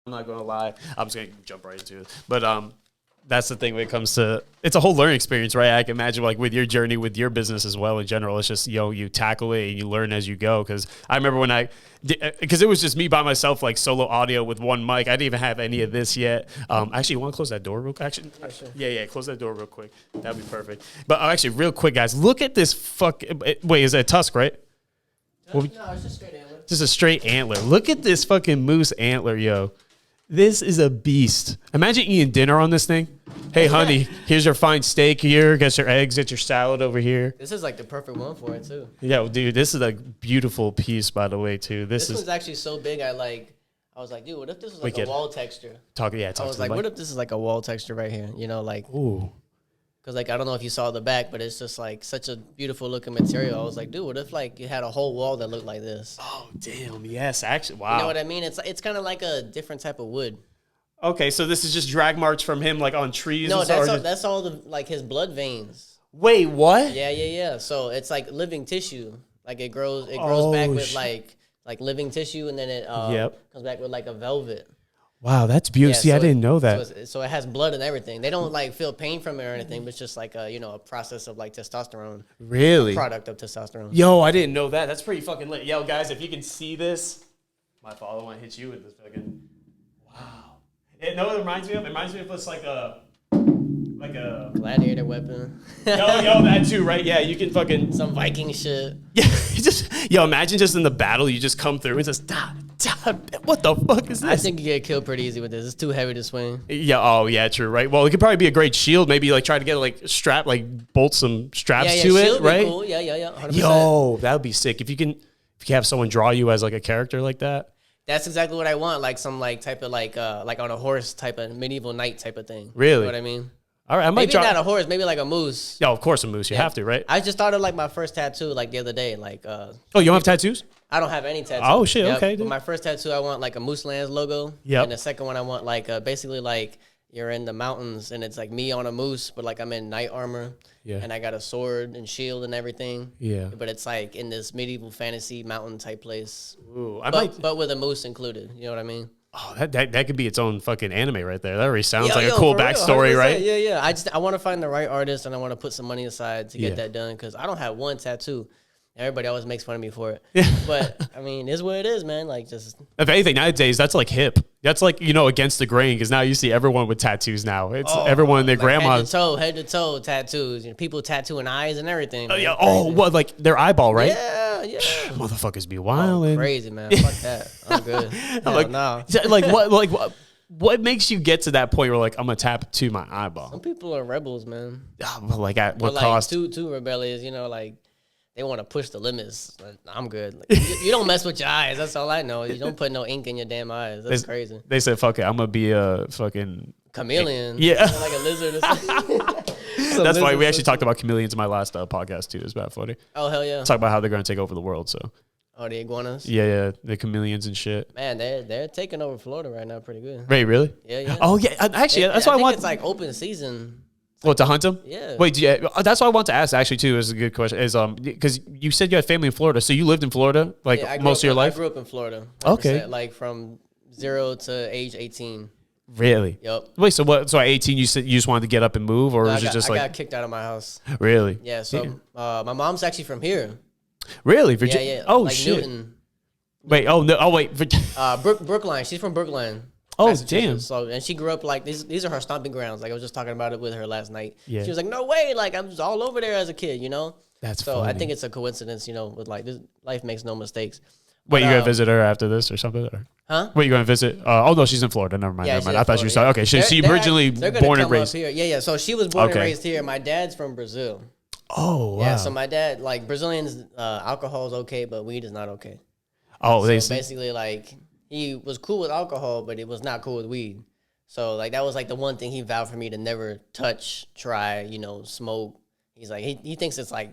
I'm not gonna lie. I'm just gonna jump right into it. But that's the thing when it comes to it's a whole learning experience, right? I can imagine like with your journey with your business as well in general. It's just you tackle it and you learn as you go. Because I remember when because it was just me by myself, like solo audio with one mic. I didn't even have any of this yet. Actually, you want to close that door real quick? Actually, yeah, close that door real quick. That'd be perfect. But actually, real quick, guys, look at this wait, is that a tusk, right? No, it's just straight antler. Just a straight antler. Look at this fucking moose antler, yo. This is a beast. Imagine eating dinner on this thing. Hey, honey, here's your fine steak here. Get your eggs, get your salad over here. This is like the perfect one for it, too. Yeah, well, dude, this is a beautiful piece, by the way, too. This one's actually so big, I was like, dude, what if this was like a wall texture? I was like, what if this is like a wall texture right here? You know, like, ooh. Because, like, I don't know if you saw the back, but it's just, like, such a beautiful looking material. I was like, dude, what if, like, you had a whole wall that looked like this? Oh, damn. Yes, actually. Wow. You know what I mean? It's kind of like a different type of wood. Okay, so this is just drag marks from him, like, on trees? No, that's all the, like, his blood veins. Wait, what? Yeah. So it's, like, living tissue. Like, it grows back with, like living tissue, and then it comes back with, like, a velvet. Wow, that's beautiful. See, I didn't know that. So it has blood and everything. They don't like feel pain from it or anything, but it's just like a process of like testosterone. Really? A product of testosterone. Yo, I didn't know that. That's pretty fucking lit. Yo, guys, if you can see this, my father want to hit you with this fucking. Wow. You know what it reminds me of? It reminds me of just like a gladiator weapon. yo, that too, right? Yeah, you can fucking some Viking shit. Yeah, imagine just in the battle, you just come through and just what the fuck is this? I think you get killed pretty easy with this. It's too heavy to swing. Yeah. Oh, yeah. True. Right. Well, it could probably be a great shield. Maybe like try to get like strap, like bolt some straps to it. Right. Cool. Yeah. 100%. Yo, that would be sick if you have someone draw you as like a character like that. That's exactly what I want. Like some like type of like on a horse type of medieval knight type of thing. Really? You know what I mean? All right, maybe not a horse, maybe like a moose. Yeah, of course a moose. You have to, right? I just started like my first tattoo like the other day. Like, oh, you don't have tattoos? I don't have any tattoos. Oh shit, okay. But my first tattoo, I want like a MooseLands logo. Yeah. And the second one, I want like basically like you're in the mountains and it's like me on a moose, but like I'm in knight armor. Yeah. And I got a sword and shield and everything. Yeah. But it's like in this medieval fantasy mountain type place. Ooh, but with a moose included. You know what I mean? Oh, that could be its own fucking anime right there. That already sounds like a cool backstory, right? Yeah. I want to find the right artist and I want to put some money aside to get that done because I don't have one tattoo. Everybody always makes fun of me for it. Yeah. But, I mean, it's what it is, man. Like, just... If anything, nowadays, that's like hip. That's like, against the grain because now you see everyone with tattoos now. It's everyone and their grandmas. Head to toe tattoos. People tattooing eyes and everything. Oh, yeah. Oh, what, like their eyeball, right? Yeah. Motherfuckers be wildin'. Crazy, man. Fuck that. I'm good. What makes you get to that point where like I'm gonna tap my eyeball? Some people are rebels, man. Like at what cost? Too rebellious, like they want to push the limits. I'm good. Like, you don't mess with your eyes. That's all I know. You don't put no ink in your damn eyes. That's crazy. They said, "Fuck it, I'm gonna be a fucking chameleon." Yeah, like a lizard. Or something. That's why we actually talked about chameleons in my last podcast too. It's about funny. Oh hell yeah! Talk about how they're gonna take over the world. So. Oh, the iguanas? Yeah, the chameleons and shit. Man, they're taking over Florida right now pretty good. Wait, really? Yeah. Oh, yeah. Actually, that's why I want... It's like open season. What, to hunt them? Yeah. Wait, that's what I want to ask, actually, too, is a good question. Is because you said you had family in Florida. So you lived in Florida, most of your life? I grew up in Florida. 100%, okay. Like from 0 to age 18. Really? Yep. Wait, so what? So at 18, you said you just wanted to get up and move, or was it just I got kicked out of my house. Really? Yeah, so my mom's actually from here. Really? Virginia? Yeah. Oh, like shit. Newton. Wait, wait. Brookline. She's from Brookline. Oh, damn. So, and she grew up like, these are her stomping grounds. Like, I was just talking about it with her last night. Yeah. She was like, no way. Like, I'm just all over there as a kid, That's so funny. I think it's a coincidence, with like, this life makes no mistakes. Wait, you going to visit her after this or something? Or? Huh? Wait, you going to visit? Oh, no, she's in Florida. Never mind. I thought you said, okay, she originally born and raised here. Yeah. So she was born and raised here. My dad's from Brazil. Oh, wow. Yeah, so my dad, like, Brazilians, alcohol is okay, but weed is not okay. Oh, so basically, like, he was cool with alcohol, but it was not cool with weed. So, like, that was, like, the one thing he vowed for me to never touch, try, smoke. He's like, he thinks it's, like,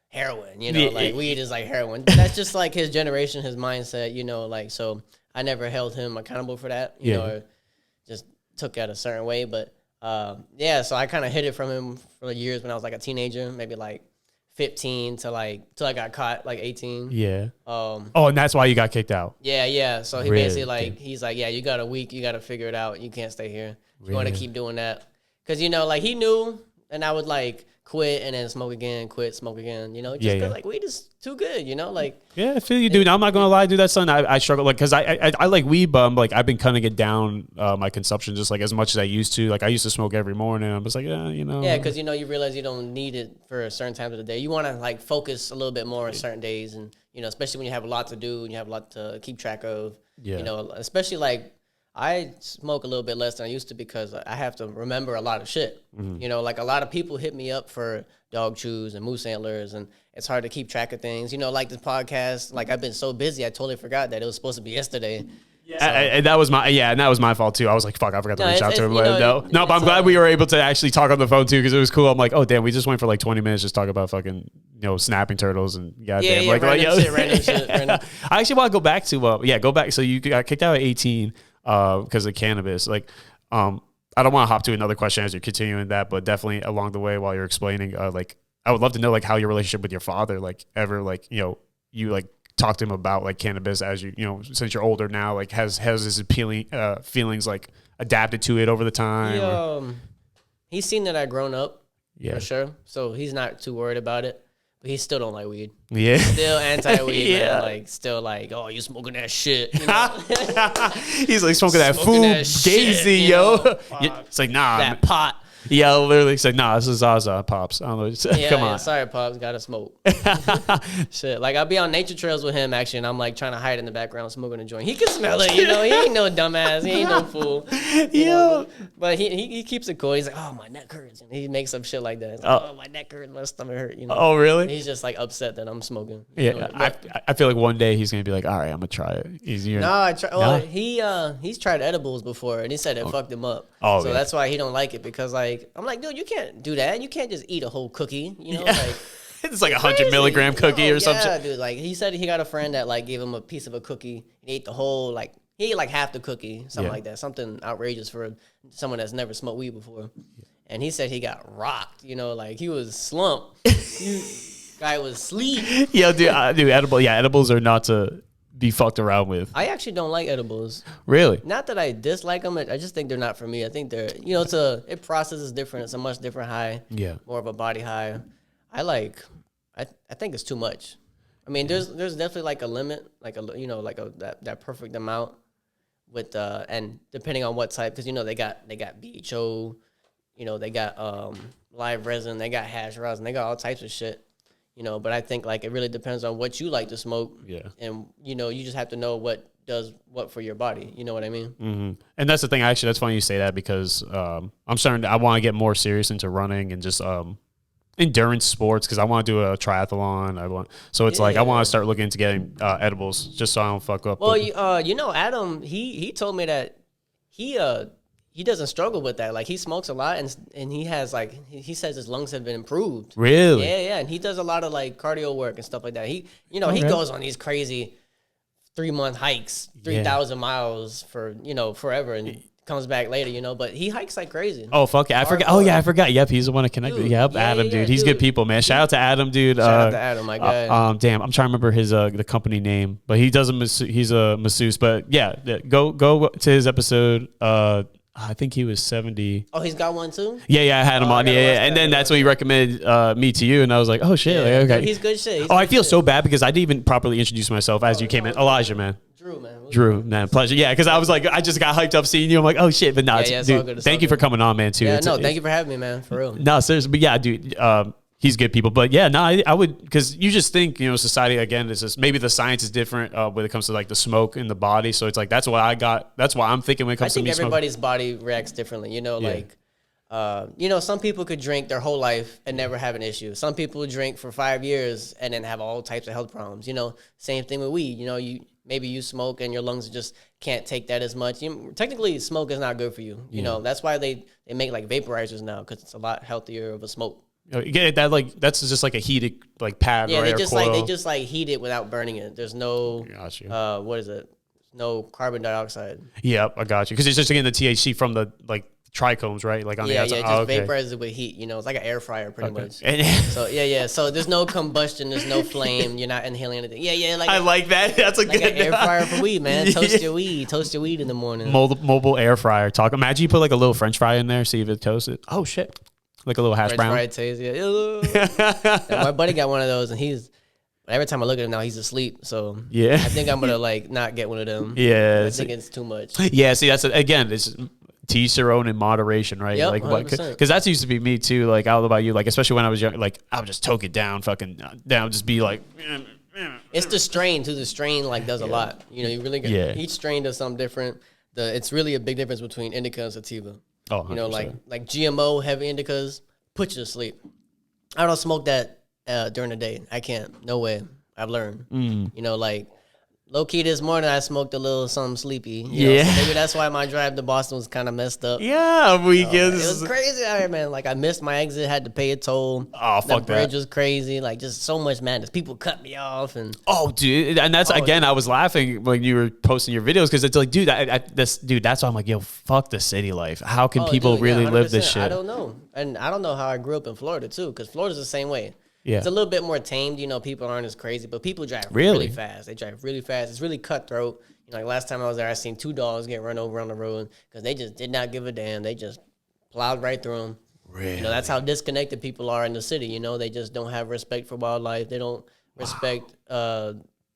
heroin, like, weed is, like, heroin. That's just, like, his generation, his mindset, like, so I never held him accountable for that, or just took it a certain way. But, so I kind of hid it from him for years when I was, like, a teenager, maybe, like, 15 to like till I got caught like 18. Yeah. And that's why you got kicked out. Yeah. So he Really? basically like he's like, yeah, you got a week, you got to figure it out. You can't stay here. You want to keep doing that because like he knew, and I would like quit and then smoke again, quit, smoke again. Just because like weed is too good. Like yeah, I feel you, dude. I'm not gonna lie, dude. That's something I struggle like because I like weed, but I'm like I've been cutting it down my consumption just like as much as I used to. Like I used to smoke every morning. I'm just like Yeah, because you realize you don't need it for certain times of the day. You want to like focus a little bit more on certain days, and especially when you have a lot to do and you have a lot to keep track of. Yeah. Especially like I smoke a little bit less than I used to because I have to remember a lot of shit. Like a lot of people hit me up for dog chews and moose antlers, and it's hard to keep track of things. Like this podcast, like I've been so busy, I totally forgot that it was supposed to be yesterday. Yeah. And that was my fault too. I was like, fuck, I forgot to reach out to him. But I'm glad we were able to actually talk on the phone too because it was cool. I'm like, oh damn, we just went for like 20 minutes just talk about fucking snapping turtles and goddamn random shit. I actually want to go back. So you got kicked out at 18 because of cannabis. Like, I don't want to hop to another question as you're continuing that, but definitely along the way while you're explaining, like I would love to know like how your relationship with your father, like ever like you like talk to him about like cannabis as since you're older now, like has his appealing feelings like adapted to it over the time? He's seen that I've grown up, yeah, for sure. So he's not too worried about it. But he still don't like weed. Yeah. Still anti-weed, man. Like, still like, oh, you smoking that shit. He's like smoking that food, gazy, yo. It's like, nah. That pot. Yeah, literally said, nah, this is Zaza, Pops. I don't know. Come on. Sorry, Pops, gotta smoke. Shit. Like, I'll be on nature trails with him, actually, and I'm like trying to hide in the background smoking a joint. He can smell it, He ain't no dumbass. He ain't no fool. But he keeps it cool. He's like, oh, my neck hurts. And he makes up shit like that. He's like, oh, my neck hurts, my stomach hurt. Oh, really? And he's just like upset that I'm smoking. Yeah. I feel like one day he's going to be like, all right, I'm going to try it. He's tried edibles before, and he said it fucked him up. Oh, so that's why he don't like it, because like, I'm like, dude, you can't do that. You can't just eat a whole cookie. Like it's like 100 milligram cookie or something. Yeah, dude. Like he said, he got a friend that like gave him a piece of a cookie. He ate the whole he ate like half the cookie, something like that. Something outrageous for someone that's never smoked weed before. And he said he got rocked. Like he was slumped. Guy was asleep. Yeah, dude. Edibles are not to be fucked around with. I actually don't like edibles. Really? Not that I dislike them. I just think they're not for me. I think they're, it processes different. It's a much different high. Yeah. More of a body high. I think it's too much. I mean, there's definitely like a limit, like that perfect amount with and depending on what type, because they got BHO, they got live resin, they got hash rosin, they got all types of shit. But I think like it really depends on what you like to smoke. Yeah. And you just have to know what does what for your body. You know what I mean? Mm-hmm. And that's the thing. Actually, that's funny you say that, because I want to get more serious into running and just endurance sports, because I want to do a triathlon. I want to start looking into getting edibles just so I don't fuck up. Well, Adam, he told me that he doesn't struggle with that. Like he smokes a lot, and he has like he says his lungs have been improved. Really? Yeah. And he does a lot of like cardio work and stuff like that. He he goes on these crazy 3-month hikes, 3,000 miles for forever, and comes back later, but he hikes like crazy. Oh fuck yeah, I forgot. Oh yeah, I forgot. Yep, he's the one that connected. Yep, Adam, dude. He's good people, man. Shout out to Adam, dude. Shout out to Adam, my guy. Damn, I'm trying to remember his the company name, but he's a masseuse. But yeah, go to his episode. I think he was 70. Oh, he's got one too? Yeah, I had him on. Yeah. And then that's when he recommended me to you, and I was like, oh shit, okay. He's good shit. I feel so bad because I didn't even properly introduce myself as you came in. Elijah, man. Drew, man, pleasure. Yeah, because I was like, I just got hyped up seeing you. I'm like, oh shit, but no, dude, thank you for coming on, man. Too. Yeah, thank you for having me, man. For real. No, seriously, but yeah, dude, he's good people. But yeah, no, I would, because you just think, society again is just maybe the science is different when it comes to like the smoke in the body. So it's like that's what I got. That's why I'm thinking when it comes to me. I think everybody's body reacts differently. Some people could drink their whole life and never have an issue. Some people drink for 5 years and then have all types of health problems. Same thing with weed. Maybe you smoke and your lungs just can't take that as much. Technically, smoke is not good for you. That's why they make like vaporizers now, because it's a lot healthier of a smoke. You get that, like that's just like a heated like pad. Yeah, right, they just heat it without burning it. There's no what is it? No carbon dioxide. Yep, I got you. Because it's just getting the THC from the trichomes, right? Like on the Yeah, outside. yeah, just vaporize it with heat. You know, it's like an air fryer pretty much. So yeah. So there's no combustion, there's no flame. You're not inhaling anything. Yeah. Like I like that. That's a like good an air fryer for weed, man. Toast your weed in the morning. Mobile air fryer. Imagine you put like a little French fry in there, see if it toasts it. Oh shit, like a little hash brown. French fry taste. Yeah. My buddy got one of those, and every time I look at him now, he's asleep. So Yeah. I think I'm gonna like not get one of them. Yeah, I think it's too much. Yeah, see, again, it's to each their own in moderation, right? Yep, like, 100%. because that used to be me too. Like, I don't know about you, like, especially when I was young, like, I would just toke it down, fucking down, just be like. It's the strain too. The strain like does a lot. You know, you really get, each strain does something different. It's really a big difference between indica and sativa. Oh, 100%. You know, like GMO heavy indicas put you to sleep. I don't smoke that during the day. I can't. No way. I've learned. You know, like low key this morning I smoked a little something sleepy. You know, so maybe that's why my drive to Boston was kind of messed up. Yeah, it was crazy out here, man. Like I missed my exit, had to pay a toll. Oh, fuck that. The bridge was crazy. Like just so much madness. People cut me off and dude, and that's again. I was laughing when you were posting your videos because it's like, dude, that's why I'm like, yo, fuck the city life. How can people really live this shit? I don't know, and I don't know how I grew up in Florida too, because Florida's the same way. Yeah. It's a little bit more tamed, you know, people aren't as crazy, but people drive really fast. They drive really fast. It's really cutthroat. You know, like last time I was there, I seen 2 dogs get run over on the road because they just did not give a damn. They just plowed right through them. Really? You know, that's how disconnected people are in the city. You know, they just don't have respect for wildlife. They don't respect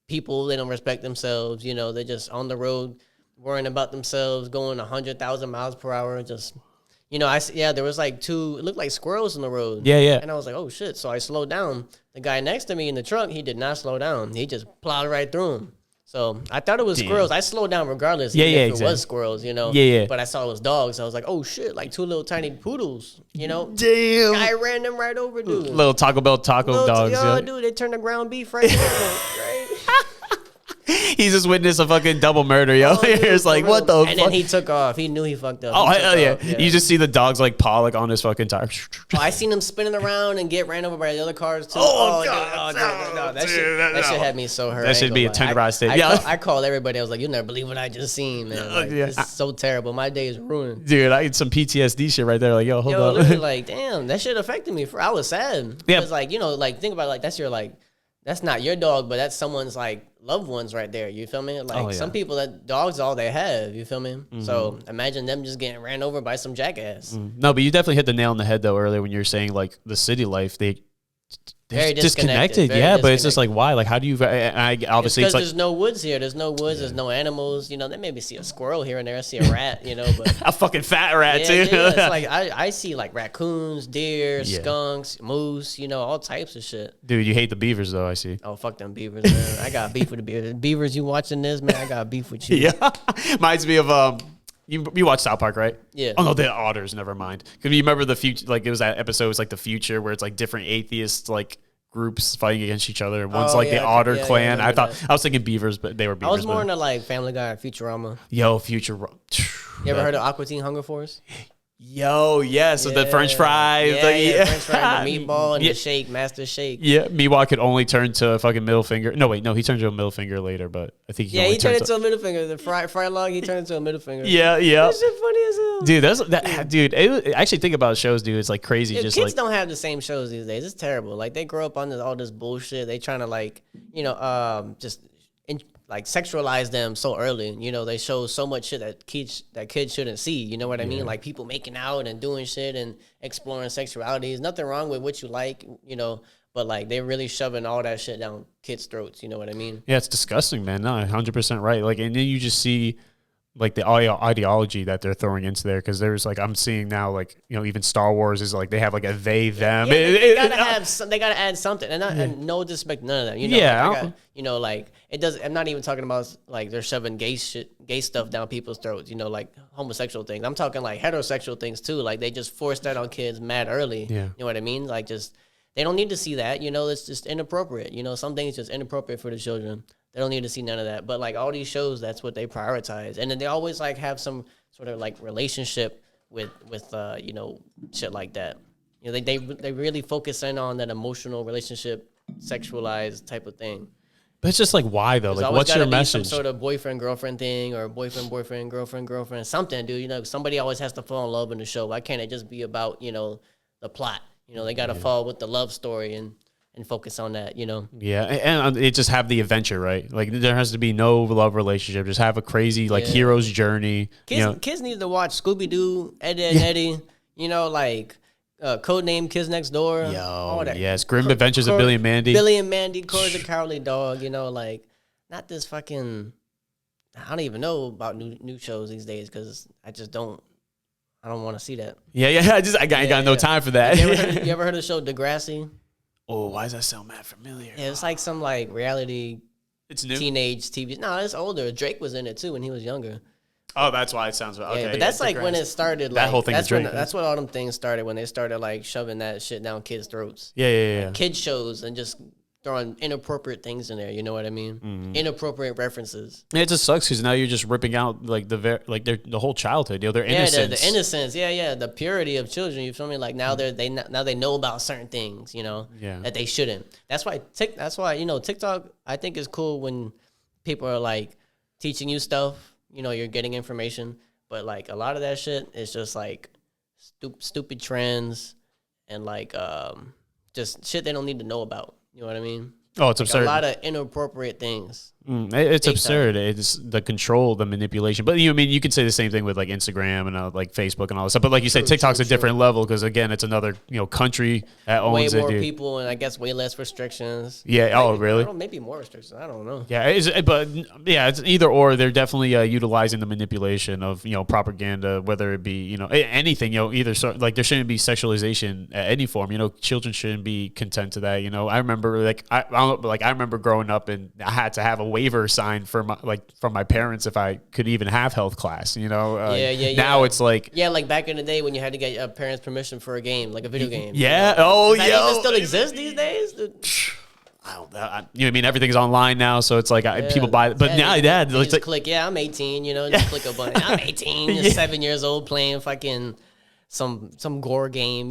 people. They don't respect themselves. You know, they're just on the road worrying about themselves, going 100,000 miles per hour, just... You know, there was like 2, it looked like squirrels in the road. Yeah. And I was like, oh shit. So I slowed down. The guy next to me in the truck, he did not slow down. He just plowed right through him. So I thought it was squirrels. I slowed down regardless. If it was squirrels, you know. Yeah. But I saw it was dogs. I was like, oh shit, like 2 little tiny poodles, you know. Damn. Guy ran them right over, dude. Little Taco Bell dogs. Dude, they turned the ground beef right over, right? He's just witnessed a fucking double murder, yo. It's like, what the fuck? And then he took off. He knew he fucked up. Oh, hell yeah. You just see the dogs like paw like on his fucking tire. I seen him spinning around and get ran over by the other cars too. God. That shit had me so hurt. That should be a tenderized state. I called everybody. I was like, you'll never believe what I just seen, man. Like, it's so terrible. My day is ruined. Dude, I had some PTSD shit right there. Like, yo, hold up. Literally, like, damn, that shit affected me. I was sad. Yeah. Because, like, you know, like, think about it, like, that's not your dog, but that's someone's like loved ones right there. You feel me? Like some people, that dog's all they have. You feel me? Mm-hmm. So imagine them just getting ran over by some jackass. No, but you definitely hit the nail on the head though earlier when you were saying like the city life. They're disconnected. But it's just like why? Like how do you? Obviously, because there's no woods here. There's no woods. There's no animals. You know, they maybe see a squirrel here and there. I see a rat. You know, but a fucking fat rat too. Yeah. It's like I see like raccoons, deer, skunks, moose. You know, all types of shit. Dude, you hate the beavers though. I see. Oh fuck them beavers, man. I got beef with the beavers. Beavers, you watching this, man? I got beef with you. Yeah, reminds me of You watch South Park, right? Yeah. Oh no, the otters. Never mind. Because you remember the future? Like it was that episode. It was like the future where it's like different atheists like groups fighting against each other. And one's the Otter Clan. I was thinking beavers, but they were beavers. I was more into like Family Guy and Futurama. Yo, Futurama. You ever heard of Aqua Teen Hunger Force? Yo, yes, with the French fries. The French fries, the meatball, and the shake, Master Shake. Yeah, Meatwall could only turn to a fucking middle finger. No, wait, no, he turned to a middle finger later, but I think he turned into a middle finger. The fry log, he turned into a middle finger. Yeah. That shit funny as hell. Dude, actually think about shows, dude. It's like crazy. Just kids don't have the same shows these days. It's terrible. Like they grow up on all this bullshit. They trying to like, like sexualize them so early. You know, they show so much shit that kids shouldn't see. You know what I mean? Like people making out and doing shit and exploring sexuality. There's nothing wrong with what you like, you know, but like they're really shoving all that shit down kids' throats. You know what I mean? Yeah, it's disgusting, man. No, 100% right. Like, and then you just see like the ideology that they're throwing into there, because there's like I'm seeing now like even Star Wars is like they have like a they them. Yeah, they gotta add something, and no disrespect, none of that. Like it does. I'm not even talking about like they're shoving gay stuff down people's throats. You know, like homosexual things. I'm talking like heterosexual things too. Like they just force that on kids mad early. Yeah. You know what I mean? Like just they don't need to see that. You know, it's just inappropriate. You know, some things just inappropriate for the children. They don't need to see none of that. But like all these shows, that's what they prioritize. And then they always like have some sort of like relationship with shit like that. You know, they really focus in on that emotional relationship, sexualized type of thing. But it's just like, why though? There's Like, always what's your gotta be message? some sort of boyfriend girlfriend thing, or boyfriend girlfriend, something, dude. You know, somebody always has to fall in love in the show. Why can't it just be about, you know, the plot? You know, they gotta fall with the love story and focus on that. You know. Yeah, and it just have the adventure, right? Like there has to be no love relationship. Just have a crazy like hero's journey. Kids need to watch Scooby Doo, Eddie and Eddie. You know, like Codename Kids Next Door. Yo, yes, Grim Adventures of Billy and Mandy. Billy and Mandy, Courage the Cowardly Dog. You know, like not this fucking. I don't even know about new shows these days because I don't want to see that. Yeah. I got no time for that. You ever heard of the show Degrassi? Oh, why does that sound mad familiar? Yeah, it's like some like reality. It's new. Teenage TV. No, it's older. Drake was in it too when he was younger. Oh, that's why it sounds okay. Yeah, but that's like when it started. That like, whole thing. That's when all them things started, when they started like shoving that shit down kids' throats. Yeah. Like, kids shows and just throwing inappropriate things in there. You know what I mean? Mm-hmm. Inappropriate references. It just sucks because now you're just ripping out like the whole childhood. You know, their innocence. The innocence. Yeah, the purity of children. You feel me? Like now they know about certain things. You know, that they shouldn't. That's why you know TikTok I think is cool when people are like teaching you stuff. You know, you're getting information, but like a lot of that shit is just like stupid trends and like just shit they don't need to know about. You know what I mean? Oh, it's absurd. A lot of inappropriate things. It's absurd. It's the control, the manipulation. But you could say the same thing with like Instagram and like Facebook and all this stuff. But like you said, TikTok's a different level because again, it's another country that owns way more people and I guess way less restrictions. Yeah. Maybe, really? Maybe more restrictions. I don't know. Yeah. It's either or. They're definitely utilizing the manipulation of propaganda, whether it be anything. Either like there shouldn't be sexualization at any form. Children shouldn't be content to that. I remember I remember growing up and I had to have a waiver signed from my parents if I could even have health class. Now it's like like back in the day when you had to get your parents' permission for a game, like a video game. Yeah. Does that even still exist these days? I don't know. I mean, everything's online now, so it's like people buy it. But now, just like, click. Yeah, I'm 18. Just click a button. I'm 18. Just 7 years old playing fucking some gore game,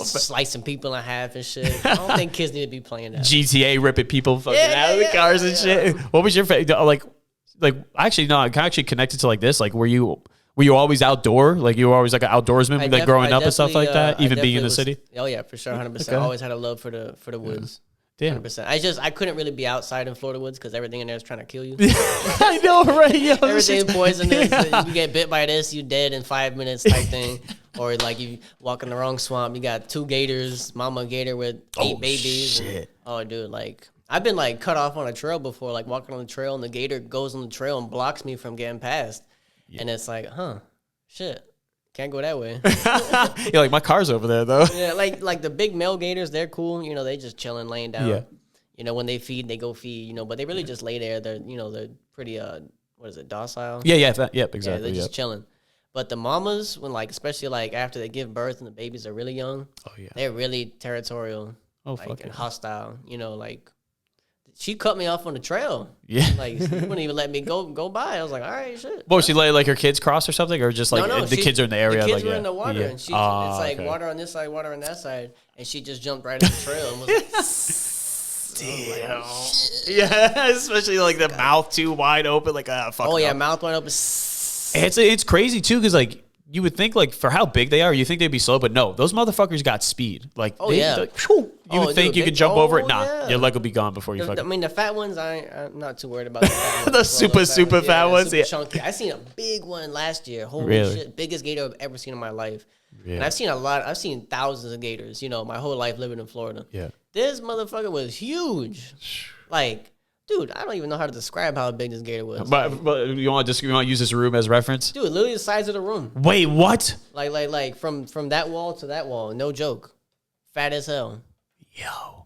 slicing people in half and shit. I don't think kids need to be playing that. GTA ripping people fucking out of the cars and shit. What was your favorite? Actually, no, I can actually connect it to like this. Like, were you always outdoor? Like, you were always like an outdoorsman, like growing up and stuff like that, even being in the city? Oh yeah, for sure, 100%. I always had a love for the woods. Damn. 100%. I couldn't really be outside in Florida woods because everything in there is trying to kill you. I know, right? Everything's poisonous. You get bit by this, you dead in 5 minutes type thing. Or like you walk in the wrong swamp, you got 2 gators, mama gator with 8 babies. Shit. Dude, like I've been like cut off on a trail before, like walking on the trail and the gator goes on the trail and blocks me from getting past. Yeah. And it's like, shit. Can't go that way. You're like, my car's over there though. Yeah, like the big male gators, they're cool. They just chilling, laying down. Yeah. When they feed, they go feed. But they really just lay there. They're they're pretty what is it, docile? Yeah, exactly. Yeah, they're just chilling. But the mamas, when especially after they give birth and the babies are really young, they're really territorial. And hostile. She cut me off on the trail. Yeah. She wouldn't even let me go by. I was like, all right, shit. What, she let her kids cross or something? Or just the kids are in the area? The kids were in the water. And it's like water on this side, water on that side. And she just jumped right in the trail and was like, damn. Yeah, especially the mouth too wide open. Fuck. Oh, yeah, mouth wide open. It's crazy too because you would think for how big they are, you think they'd be slow, but no, those motherfuckers got speed. You would think you could jump over it. Nah, your leg will be gone before you fucking. I mean, the fat ones, I'm not too worried about the fat ones. The super fat ones. Yeah. Chunky. I seen a big one last year. Holy shit, biggest gator I've ever seen in my life. Yeah. And I've seen a lot. I've seen thousands of gators. My whole life living in Florida. Yeah. This motherfucker was huge. Dude, I don't even know how to describe how big this gator was. But you want to use this room as reference? Dude, literally the size of the room. Wait, what? From that wall to that wall, no joke. Fat as hell. Yo.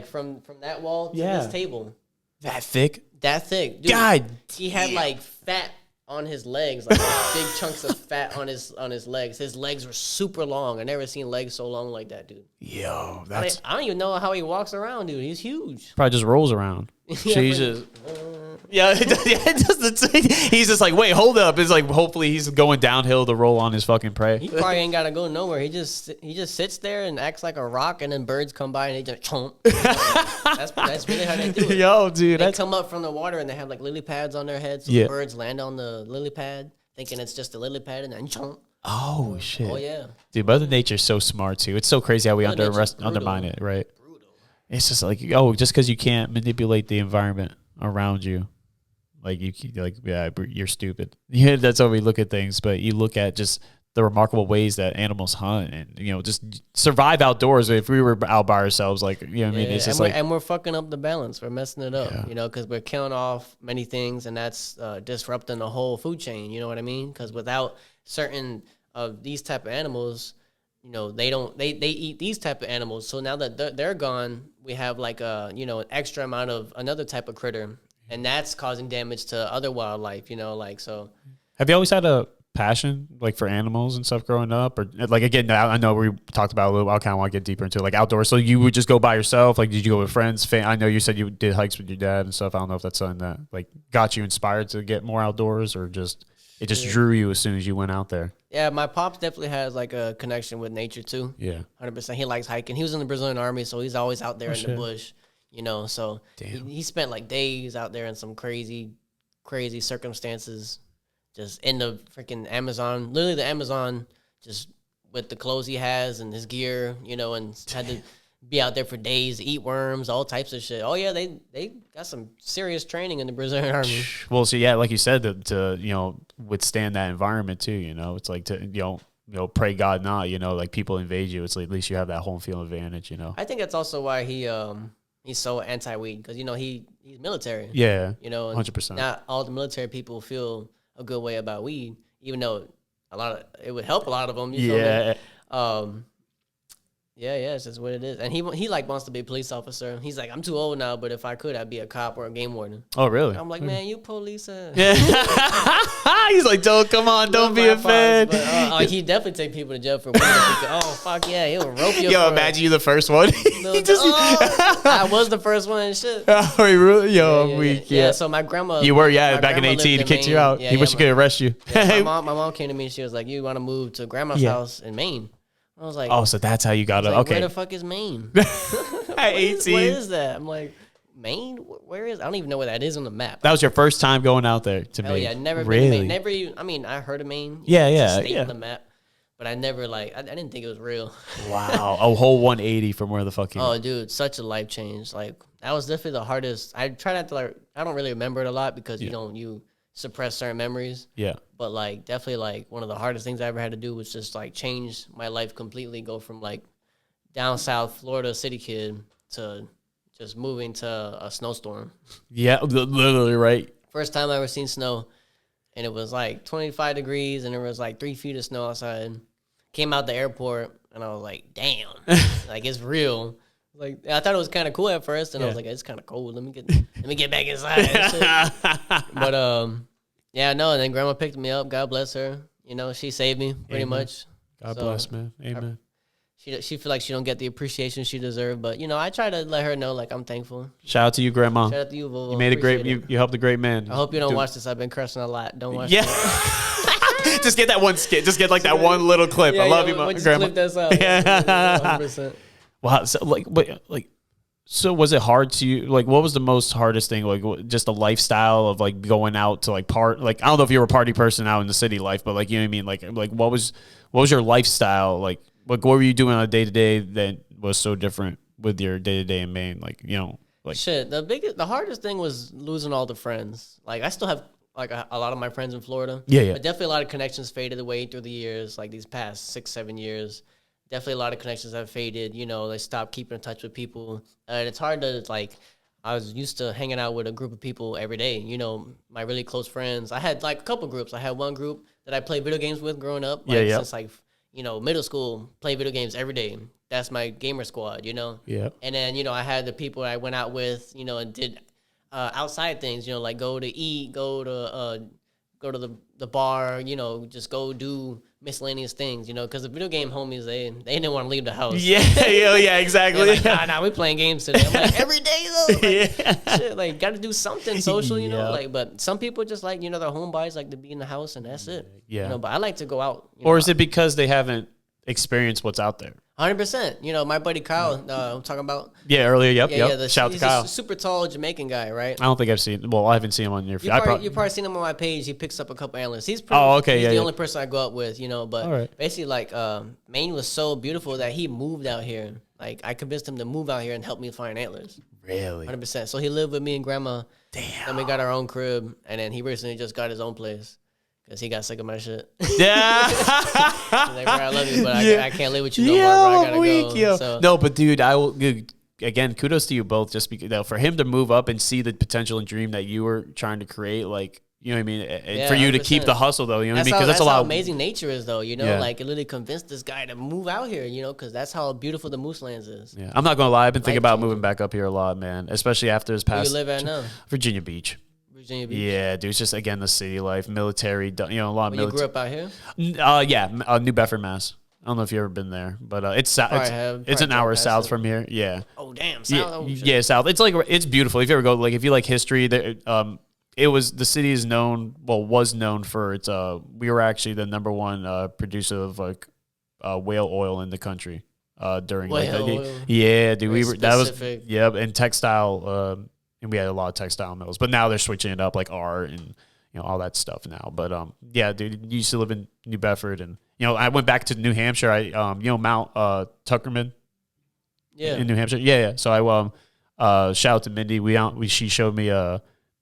From that wall to this table. That thick? That thick. Dude, God. He had fat on his legs, big chunks of fat on his legs. His legs were super long. I never seen legs so long like that, dude. Yo, I don't even know how he walks around, dude. He's huge. Probably just rolls around. Jesus. Yeah, it does. He's just like, wait, hold up. It's like, hopefully he's going downhill to roll on his fucking prey. He probably ain't gotta go nowhere. He just sits there and acts like a rock, and then birds come by and they just chomp. That's really how they do it. Yo, dude, they come up from the water and they have like lily pads on their heads. So the birds land on the lily pad, thinking it's just a lily pad, and then chomp. Oh shit. Oh yeah. Dude, Mother Nature's so smart too. It's so crazy how we undermine it, right? Brutal. It's just like, oh, just because you can't manipulate the environment around you, like you're stupid. Yeah, that's how we look at things. But you look at just the remarkable ways that animals hunt and just survive outdoors. If we were out by ourselves, like what I mean, it's just and we're fucking up the balance. We're messing it up, because we're killing off many things, and that's disrupting the whole food chain. You know what I mean? Because without certain of these type of animals, they eat these type of animals. So now that they're gone, we have like an extra amount of another type of critter, and that's causing damage to other wildlife. So. Have you always had a passion like for animals and stuff growing up, or like again? I know we talked about a little. I kind of want to get deeper into like outdoors. So you would just go by yourself? Like, did you go with friends? I know you said you did hikes with your dad and stuff. I don't know if that's something that like got you inspired to get more outdoors, or just. It just drew you as soon as you went out there. Yeah, my pops definitely has like a connection with nature too. Yeah, 100%. He likes hiking. He was in the Brazilian army, so he's always out there in the bush. So he spent like days out there in some crazy circumstances, just in the freaking Amazon. Literally the Amazon, just with the clothes he has and his gear, and had to be out there for days, eat worms, all types of shit. Oh yeah, they got some serious training in the Brazilian army. Well, so yeah, like you said, to withstand that environment too. It's like to pray God not. Like people invade you. It's like at least you have that home field advantage. I think that's also why he's so anti-weed, because he's military. Yeah, 100%. Not all the military people feel a good way about weed, even though it would help a lot of them. You feel me? Yeah, it's just what it is. And he like wants to be a police officer. He's like, I'm too old now, but if I could, I'd be a cop or a game warden. Oh, really? I'm like, man, you police. Yeah. He's like, don't be a fan. He'd definitely take people to jail for weed. Oh, fuck yeah, he'll rope you. Yo, imagine you the first one. I was the first one and shit. Oh, really? Yo, I'm weak. Yeah, so my grandma. You were, back in 18, he kicked you out. He wish he could arrest you. My mom came to me and she was like, you want to move to grandma's house in Maine? I was like, oh, so that's how you got it. Okay. Where the fuck is Maine? At 18. What is that? I'm like, Maine? Where is? I don't even know where that is on the map. That was your first time going out there to Maine? Yeah, never really? been to Maine. Never even, I mean, I heard of Maine. Yeah. On the map. But I never, I didn't think it was real. Wow. A whole 180 from where the fuck you were. Oh, dude, such a life change. Like, that was definitely the hardest. I try not to, I don't really remember it a lot because, you suppress certain memories. Yeah. But, definitely, one of the hardest things I ever had to do was just, change my life completely, go from, down south Florida city kid to just moving to a snowstorm. Yeah, literally, right? First time I ever seen snow, and it was, 25 degrees, and there was, 3 feet of snow outside. Came out the airport, and I was like, damn. It's real. I thought it was kind of cool at first, and I was like, it's kind of cold. Let me get back inside. But and then grandma picked me up. God bless her. She saved me pretty much. God bless, man. Amen. She feel like she don't get the appreciation she deserved, but I try to let her know I'm thankful. Shout out to you, grandma. Shout out to you, Vovo. You made a great. You helped a great man. I hope you don't watch this. I've been cursing a lot. Don't watch. Yeah. Just get that one skit. Just get that one little clip. I love you, grandma. Clip this out. Yeah. 100%. Wow. So so was it hard to you? What was the most hardest thing? Just the lifestyle of going out to part. I don't know if you were a party person out in the city life, but you know what I mean. What was your lifestyle like? What were you doing on a day to day that was so different with your day to day in Maine? Shit. The hardest thing was losing all the friends. I still have a lot of my friends in Florida. Yeah. But definitely a lot of connections faded away through the years. These past 6-7 years. Definitely a lot of connections have faded. They stopped keeping in touch with people. And it's hard to, I was used to hanging out with a group of people every day. My really close friends. I had, a couple groups. I had one group that I played video games with growing up. Since, middle school, play video games every day. That's my gamer squad, Yeah. And then, I had the people I went out with, and did outside things, go to eat, go go to the bar, you know, just go do miscellaneous things, you know, because the video game homies, they didn't want to leave the house. Yeah, yeah, exactly. Like, nah, we playing games today. I'm like, every day though. Like, shit, like, got to do something social, you know. Like, but some people just like, you know, their homebodies like to be in the house and that's it. Yeah. You know, but I like to go out. Or is it because they haven't experienced what's out there? 100%. You know, my buddy Kyle, I'm talking about. Yeah, earlier. Yep. Shout out to he's Kyle. a super tall Jamaican guy, right? I don't think I've seen. Well, I haven't seen him on your. You've probably seen him on my page. He picks up a couple antlers. He's the only person I go out with, you know. But basically, like, Maine was so beautiful that he moved out here. Like, I convinced him to move out here and help me find antlers. Really? 100%. So he lived with me and grandma. Damn. Then we got our own crib, and then he recently just got his own place. Because he got sick of my shit. Yeah. He's like, bro, I love you, but I can't live with you no more, bro. I gotta go. So. No, but dude, I will, dude, again, kudos to you both. Just because, you know, for him to move up and see the potential and dream that you were trying to create, like, you know what I mean? And for you 100%. To keep the hustle, though, you know what I mean? Because that's a lot. How amazing nature is, though, you know? Like, it literally convinced this guy to move out here, you know, because that's how beautiful the MooseLands is. Yeah, I'm not going to lie. I've been thinking about moving back up here a lot, man, especially after this past. Where you live at now? Virginia Beach. Virginia Beach. Yeah, dude. It's just, again, the city life, military, you know, a lot of military. You grew up out here? Yeah, New Bedford, Mass. I don't know if you've ever been there, but it's an hour south from here. Yeah. Oh, damn. South? Yeah, south. It's like, it's beautiful. If you ever go, like, if you like history, the city is was known for its, we were actually the number one producer of, like, whale oil in the country during, oil. Yeah, dude. Very specific. And textile, and we had a lot of textile mills, but now they're switching it up, like art and, you know, all that stuff now. But yeah, dude, you used to live in New Bedford, and, you know, I went back to New Hampshire. You know, Mount Tuckerman, in New Hampshire. Yeah. So I shout out to Mindy. She showed me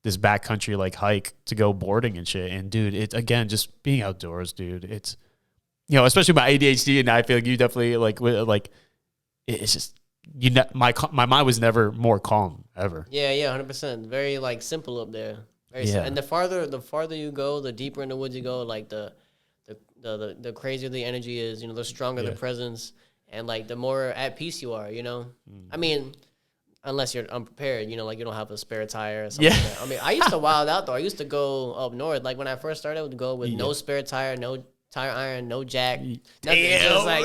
this backcountry like hike to go boarding and shit. And dude, it again, just being outdoors, dude. It's, you know, especially my ADHD, and I feel like you definitely it's just. My mind was never more calm ever. Yeah, 100%. Very like simple up there. And the farther you go, the deeper in the woods you go, like the crazier the energy is. You know, the stronger the presence, and like the more at peace you are. You know, I mean, unless you're unprepared. You know, like you don't have a spare tire or something. Like that. I mean, I used to wild out though. I used to go up north. Like when I first started, I would go with no spare tire, no tire iron, no jack, nothing. Just like,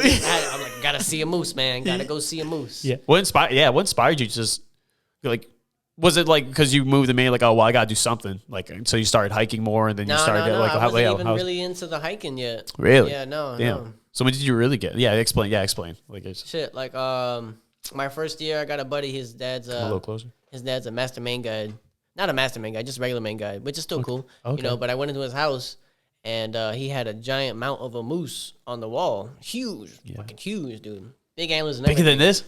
I'm like, gotta see a moose, man. Gotta go see a moose. Yeah. What inspired you? Just like, was it like because you moved to Maine? Like, oh well, I gotta do something. Like, so you started hiking more, and then you started like, I wasn't even really into the hiking yet. Really? Yeah, no. Damn. No. So when did you really get? Yeah, explain. Yeah, explain. Like shit. Like my first year, I got a buddy. His dad's a little closer. His dad's a master Maine guide. Not a master Maine guide, just a regular Maine guide, which is still cool. Okay. You know, but I went into his house. And he had a giant mount of a moose on the wall. Huge. Fucking huge, dude. Big antlers and everything. Bigger than this?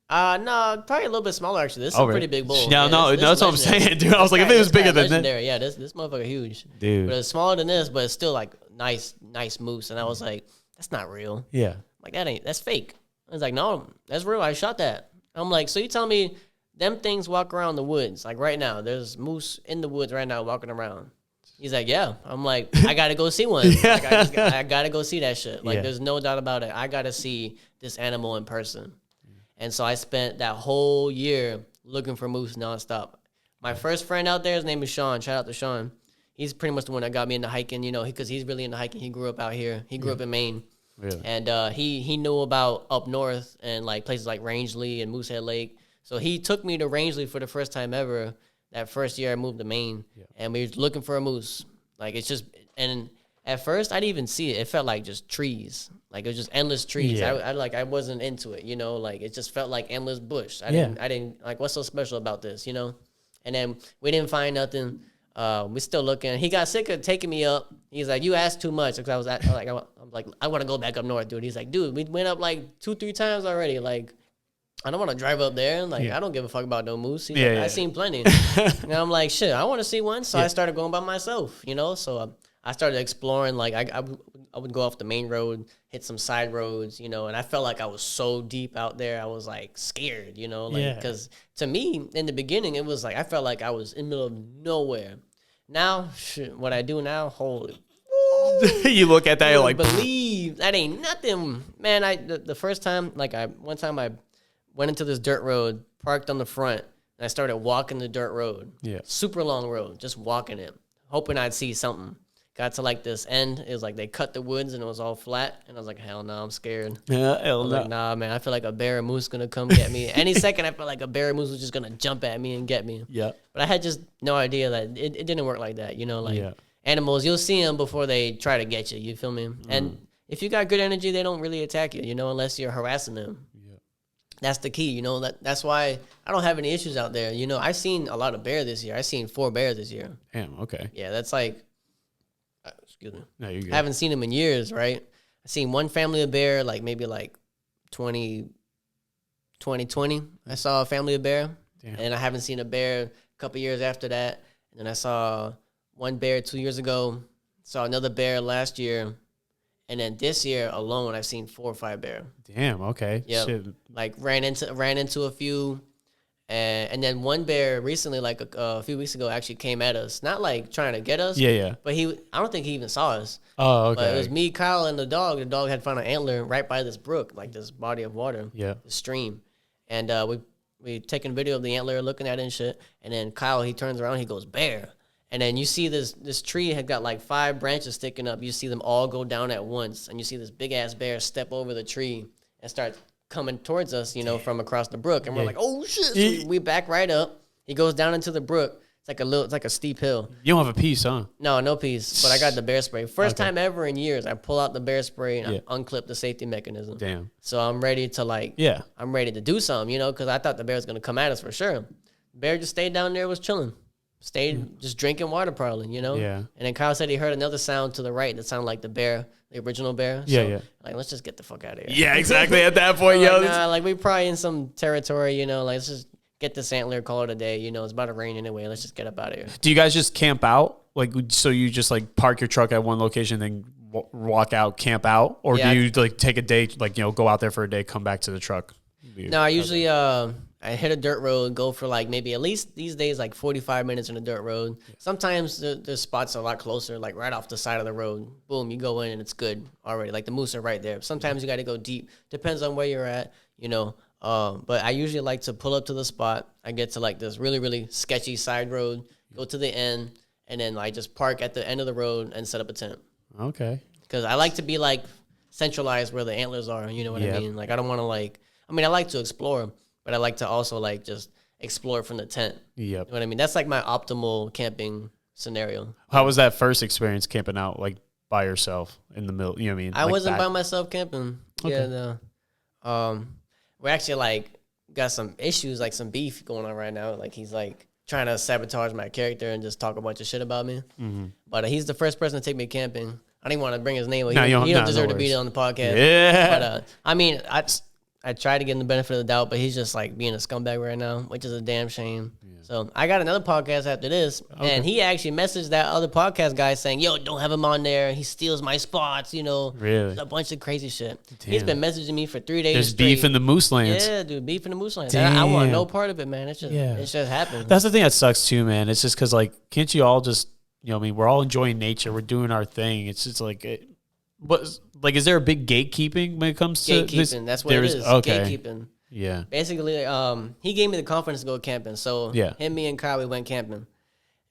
No, probably a little bit smaller, actually. This is a pretty big bull. No, that's what I'm saying, dude. I was like, if it was bigger than this. Yeah, this motherfucker huge. Dude. But it's smaller than this, but it's still, like, nice moose. And I was like, that's not real. Yeah. Like, that's fake. I was like, no, that's real. I shot that. I'm like, so you tell me them things walk around the woods. Like, right now, there's moose in the woods right now walking around. He's like, yeah. I'm like, I got to go see one. Like, I got to go see that shit. Like, there's no doubt about it. I got to see this animal in person. And so I spent that whole year looking for moose nonstop. My first friend out there, his name is Sean. Shout out to Sean. He's pretty much the one that got me into hiking, you know, because he's really into hiking. He grew up out here. He grew up in Maine. Really? And he knew about up north and, like, places like Rangeley and Moosehead Lake. So he took me to Rangeley for the first time ever. That first year I moved to Maine, and we were looking for a moose. Like, it's just, and at first I didn't even see it. It felt like just trees. Like, it was just endless trees. Yeah. I wasn't into it, you know? Like, it just felt like endless bush. I didn't, like, what's so special about this, you know? And then we didn't find nothing. We still looking. He got sick of taking me up. He's like, you asked too much. Because I'm like, I want to go back up north, dude. He's like, dude, we went up like 2-3 times already. Like, I don't want to drive up there. Like, I don't give a fuck about no moose. He's like, I seen plenty. And I'm like, shit, I want to see one. So I started going by myself, you know? So I started exploring. Like, I would go off the main road, hit some side roads, you know? And I felt like I was so deep out there. I was, like, scared, you know? Like, because to me, in the beginning, it was like, I felt like I was in the middle of nowhere. Now, shit, what I do now, holy. You look at that, you're like, believe that ain't nothing. Man, the first time, like, one time I went into this dirt road, parked on the front, and I started walking the dirt road. Yeah. Super long road, just walking it, hoping I'd see something. got to like this end. It was like they cut the woods and it was all flat. And I was like, hell no, I'm scared. Yeah, hell no. Like, nah, man, I feel like a bear or moose gonna come get me. Any second, I feel like a bear or moose was just gonna jump at me and get me. Yeah. But I had just no idea that it didn't work like that. You know, like animals, you'll see them before they try to get you. You feel me? And if you got good energy, they don't really attack you, you know, unless you're harassing them. Yeah. That's the key, you know. That's why I don't have any issues out there. You know, I've seen a lot of bear this year. I've seen 4 bears this year. Damn, okay. Yeah, that's like, excuse me. No, you're good. I haven't seen them in years, right? I've seen one family of bear, like maybe like 2020. I saw a family of bear. Damn. And I haven't seen a bear a couple years after that. And then I saw one bear 2 years ago. Saw another bear last year. And then this year alone, I've seen 4 or 5 bear. Damn. Okay. Yeah. Like ran into a few, and then one bear recently, like a few weeks ago, actually came at us. Not like trying to get us. Yeah. But I don't think he even saw us. Oh, okay. But it was me, Kyle, and the dog. The dog had found an antler right by this brook, like this body of water. Yeah. This stream, and we taking video of the antler, looking at it and shit. And then Kyle, he turns around, he goes, bear. And then you see this tree had got like 5 branches sticking up. You see them all go down at once. And you see this big-ass bear step over the tree and start coming towards us, you know, from across the brook. And we're like, oh, shit. So we back right up. He goes down into the brook. It's like a steep hill. You don't have a piece, huh? No piece. But I got the bear spray. First time ever in years, I pull out the bear spray and I unclip the safety mecanism. Damn. So I'm ready to I'm ready to do something, you know, because I thought the bear was going to come at us for sure. The bear just stayed down there, was chilling. Stayed just drinking water probably, you know? Yeah. And then Kyle said he heard another sound to the right that sounded like the bear, the original bear. So, like, let's just get the fuck out of here. Yeah, exactly. At that point, like, nah, like, we probably in some territory, you know, like, let's just get this antler, call it a day, you know, it's about to rain anyway, let's just get up out of here. Do you guys just camp out? Like, so you just, like, park your truck at one location, then walk out, camp out? Or do you, like, take a day, like, you know, go out there for a day, come back to the truck? No, I usually, I hit a dirt road, go for like maybe at least these days like 45 minutes on a dirt road. Sometimes the spots are a lot closer, like right off the side of the road. Boom, you go in and it's good already. Like the moose are right there. Sometimes you got to go deep. Depends on where you're at, you know. But I usually like to pull up to the spot. I get to like this really, really sketchy side road, go to the end, and then like just park at the end of the road and set up a tent. Okay. Because I like to be like centralized where the antlers are. You know what I mean? Like I don't want to like. I mean, I like to explore. But I like to also like just explore from the tent. Yep. You know what I mean? That's like my optimal camping scenario. How was that first experience camping out like by yourself in the middle? You know what I mean? I wasn't by myself camping. Okay. Yeah, no. We're actually like got some issues, like some beef going on right now. Like he's like trying to sabotage my character and just talk a bunch of shit about me. Mm-hmm. But he's the first person to take me camping. I didn't want to bring his name. He don't deserve to be on the podcast. Yeah. But I mean, I tried to give him the benefit of the doubt, but he's just like being a scumbag right now, which is a damn shame. Yeah. So I got another podcast after this, and he actually messaged that other podcast guy saying, yo, don't have him on there. He steals my spots, you know. Really? A bunch of crazy shit. Damn. He's been messaging me for 3 days There's straight. beef in the MooseLands. Yeah, dude, beef in the MooseLands. I want no part of it, man. It just happens. That's the thing that sucks too, man. It's just because, like, can't you all just, you know what I mean, we're all enjoying nature. We're doing our thing. It's just like... Like, is there a big gatekeeping when it comes to gatekeeping? This? That's what it is. Okay. Gatekeeping. Yeah. Basically, he gave me the confidence to go camping. So him, me, and Kyle, we went camping,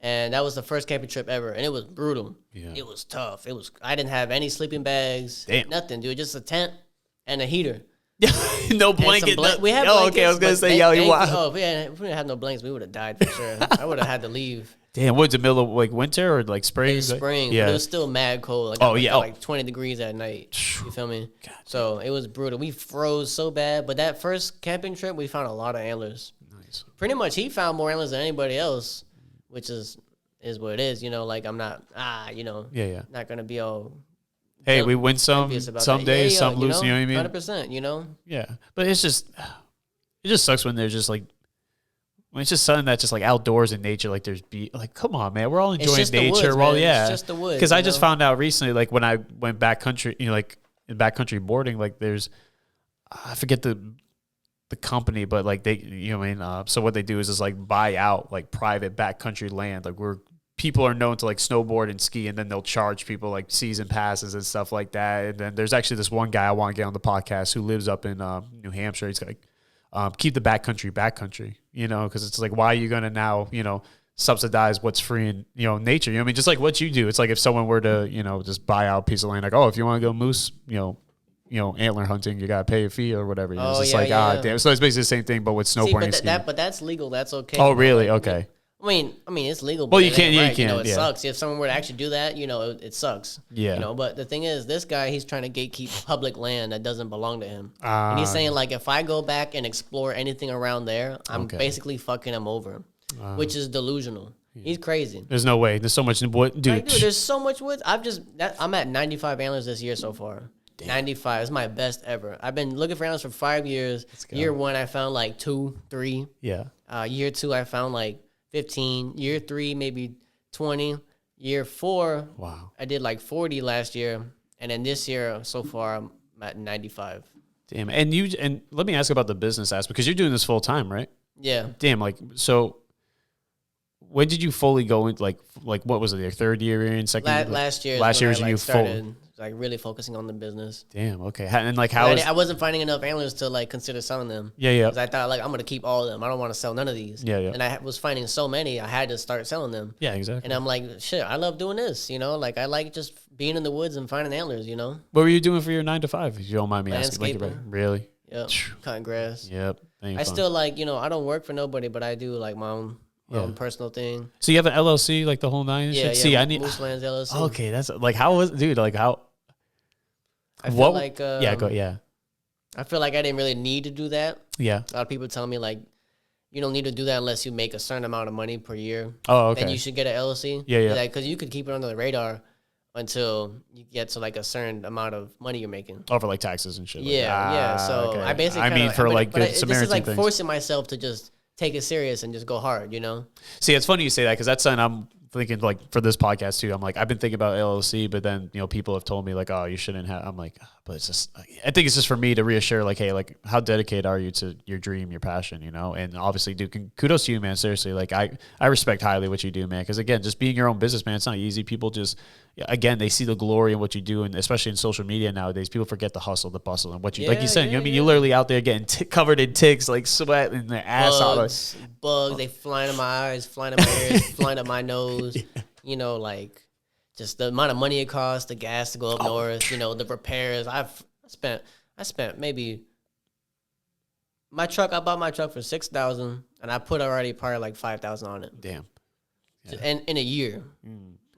and that was the first camping trip ever, and it was brutal. Yeah. It was tough. I didn't have any sleeping bags. Damn. Nothing, dude. Just a tent and a heater. No blanket. We had blankets. Okay, I was gonna say, if we didn't have no blankets, we would have died for sure. I would have had to leave. Damn, what's the middle of like winter or like spring? It was spring. Yeah. But it was still mad cold. Like, like 20 degrees at night. You feel me? God. So it was brutal. We froze so bad. But that first camping trip, we found a lot of antlers. Nice. Pretty much, he found more antlers than anybody else, which is what it is. You know, like I'm not, not gonna be all. Hey, we win some days, some lose. You know what I mean? 100%. You know. Yeah, but it just sucks when there's just like. When it's just something that's just like outdoors in nature, like there's like, come on, man, we're all enjoying nature. It's just the woods. Because I just found out recently, like when I went backcountry, you know, like in backcountry boarding, like there's, I forget the company, but like they, you know what I mean? So what they do is like buy out like private backcountry land, like where people are known to like snowboard and ski, and then they'll charge people like season passes and stuff like that. And then there's actually this one guy I want to get on the podcast who lives up in New Hampshire. He's like, keep the backcountry, you know, because it's like, why are you going to now, you know, subsidize what's free in, nature. I mean, just like what you do. It's like if someone were to, just buy out a piece of land, like, oh, if you want to go moose, antler hunting, you got to pay a fee or whatever. It's just damn. So it's basically the same thing, but with snowboarding. But that's legal. That's okay. Oh, really? Okay. I mean, it's legal. Well, but you can't. Right. You can't. It sucks if someone were to actually do that. It sucks. Yeah. But the thing is, this guy, he's trying to gatekeep public land that doesn't belong to him, and he's saying like, if I go back and explore anything around there, I'm basically fucking him over, which is delusional. He's crazy. There's no way. There's so much wood, dude. There's so much wood. I'm at 95 antlers this year so far. Damn. 95 is my best ever. I've been looking for antlers for 5 years. Year 1, I found like 2, 3. Yeah. Year 2, I found like 15. Year 3, maybe 20. Year 4, wow, I did like 40 last year, and then this year so far I'm at 95. Damn. And let me ask about the business aspect, because you're doing this full time, right? Yeah. Damn. Like, so when did you fully go into like what was it? Your third year in second? Last year. Last year was when you started like really focusing on the business. Damn. Okay. And like I wasn't finding enough antlers to like consider selling them. Yeah. Because I thought like I'm gonna keep all of them. I don't want to sell none of these. Yeah. And I was finding so many, I had to start selling them. Yeah. Exactly. And I'm like, shit, I love doing this. Like I like just being in the woods and finding antlers. What were you doing for your 9 to 5? If you don't mind me asking. Landscaping. Really? Yep. Cutting grass. Yep. I still like I don't work for nobody, but I do like my own. Personal thing. So you have an LLC, like the whole 9? Yeah. See, I need MooseLands LLC. Okay, that's like how was, dude? Like how? I feel like yeah. I feel like I didn't really need to do that. Yeah. A lot of people tell me like, you don't need to do that unless you make a certain amount of money per year. Oh, okay. Then you should get an LLC. Yeah. Because you could keep it under the radar until you get to like a certain amount of money you're making. Oh, for like taxes and shit. Yeah. So okay. I basically, Samaritan this is like things. forcing myself to just take it serious and just go hard. See, it's funny you say that, because that's something I'm thinking like for this podcast too. I'm like, I've been thinking about LLC, but then people have told me like, oh, you shouldn't have. I'm like, but it's just, I think it's just for me to reassure like, hey, like how dedicated are you to your dream, your passion, and obviously, dude, kudos to you, man. Seriously, like I respect highly what you do, man. Because again, just being your own business, man, it's not easy. People just, again, they see the glory in what you do, and especially in social media nowadays, people forget the hustle, the bustle, and what you like you said. You're literally out there getting covered in ticks, like sweat and their ass bugs, they flying in my eyes, flying in my ears, flying up my nose. Like just the amount of money it costs, the gas to go up north, the repairs. I spent maybe my truck. I bought my truck for $6,000, and I put already probably like $5,000 on it. Damn. Yeah. And in a year,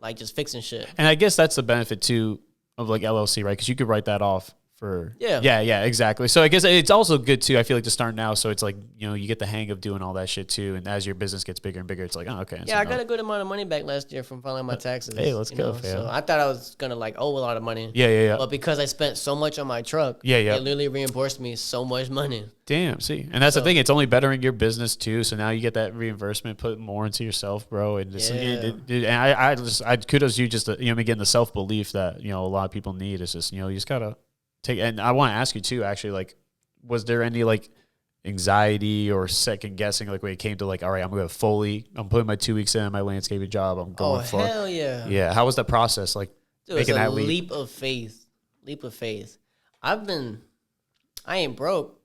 like just fixing shit. And I guess that's the benefit too of like LLC, right? Because you could write that off for yeah, exactly. So I guess it's also good too, I feel like, to start now, so it's like you get the hang of doing all that shit too, and as your business gets bigger and bigger, it's like, oh, okay. I got a good amount of money back last year from filing my taxes. Hey, let's go, fam. So I thought I was gonna like owe a lot of money. Yeah. But because I spent so much on my truck, it literally reimbursed me so much money. Damn, see, and that's the thing. It's only bettering your business too. So now you get that reimbursement, put more into yourself, bro. And just, and I kudos to you, just getting the self belief that a lot of people need. Is just you just gotta take. And I want to ask you too, actually, like, was there any like anxiety or second guessing, like when it came to like, all right, I'm putting my 2 weeks in my landscaping job. I'm going for hell yeah. Yeah, how was that process? Like, dude, making that leap of faith. Leap of faith. I ain't broke.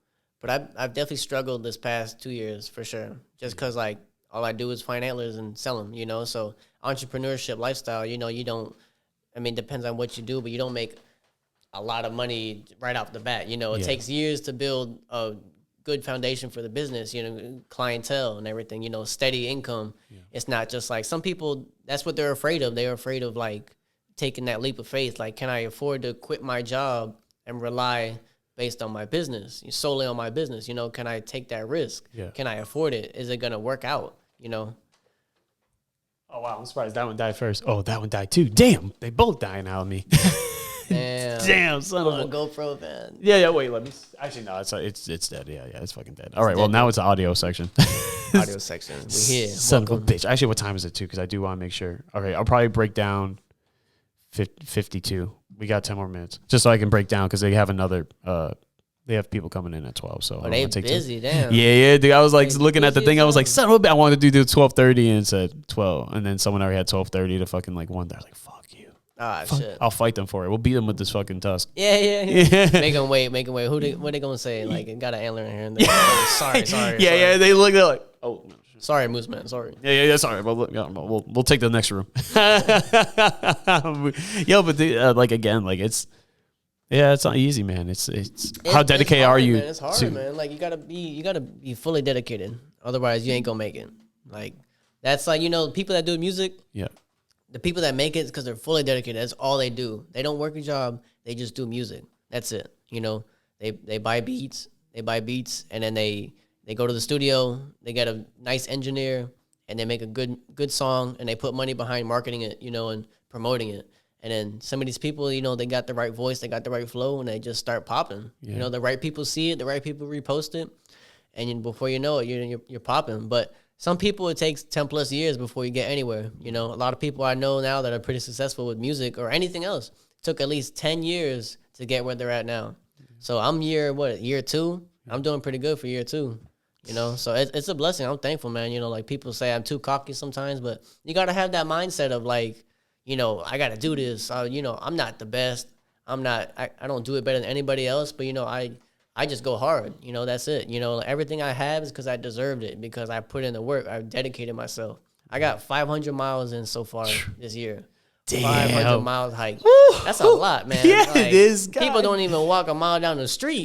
But I've definitely struggled this past 2 years for sure. Just because like all I do is find antlers and sell them, So entrepreneurship lifestyle, you don't. I mean, depends on what you do, but you don't make a lot of money right off the bat. It takes years to build a good foundation for the business. Clientele and everything. Steady income. Yeah. It's not just like some people. That's what they're afraid of. They're afraid of like taking that leap of faith. Like, can I afford to quit my job and rely based on my business, solely on my business? Can I take that risk? Yeah. Can I afford it? Is it going to work out? Oh, wow. I'm surprised that one died first. Oh, that one died too. Damn. They both dying out of me. Damn, son of a GoPro, man. Yeah, wait, let me. Actually, no, it's dead. Yeah, it's fucking dead. All right, well, now it's the audio section. Audio section. We here. Son of a bitch. Actually, what time is it too? Because I do want to make sure. Okay, I'll probably break down 52. We got 10 more minutes, just so I can break down, because they have another. They have people coming in at 12. So they busy, damn. Yeah, dude. I was like looking at the thing. I was like, son of a bitch. I wanted to do 12:30, and it said 12, and then someone already had 12:30 to fucking like 1. They're like, fuck you. Shit. I'll fight them for it. We'll beat them with this fucking tusk. Yeah. Make them wait. What they gonna say? Like, got an antler in here. And sorry. Yeah. They look. They're like, oh no, Sorry, MooseMan. Sorry. Yeah. Sorry, but we'll take the next room. Yo, but like again, like it's not easy, man. It's how dedicated hard, are you? Man. It's hard, man. Like you gotta be fully dedicated. Otherwise, you ain't gonna make it. Like that's like people that do music. Yeah. The people that make it because they're fully dedicated. That's all they do. They don't work a job. They just do music. That's it. They buy beats. And then they go to the studio. They get a nice engineer, and they make a good song, and they put money behind marketing it, and promoting it. And then some of these people, they got the right voice, they got the right flow, and they just start popping. Yeah. The right people see it, the right people repost it, and before you know it, you're popping. But some people, it takes 10 plus years before you get anywhere. A lot of people I know now that are pretty successful with music or anything else took at least 10 years to get where they're at now. So I'm year 2? I'm doing pretty good for year 2. So it's a blessing. I'm thankful, man. Like people say I'm too cocky sometimes, but you got to have that mindset of like, I got to do this. I'm not the best. I don't do it better than anybody else, but I just go hard. That's it. Everything I have is because I deserved it, because I put in the work. I dedicated myself. I got 500 miles in so far this year. Damn. 500 miles hike. Woo. That's a lot, man. Yeah, it is. People don't even walk a mile down the street.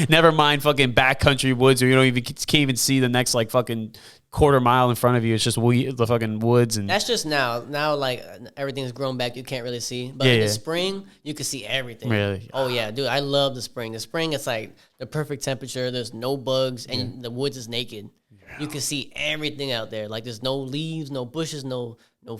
Never mind fucking backcountry woods, or you can't even see the next like fucking quarter mile in front of you. It's just the fucking woods. And that's just now. Now like everything's grown back. You can't really see. But in the spring, you can see everything. Really? Oh yeah, dude. I love the spring. The spring, it's like the perfect temperature. There's no bugs, and the woods is naked. You can see everything out there. Like there's no leaves, no bushes, no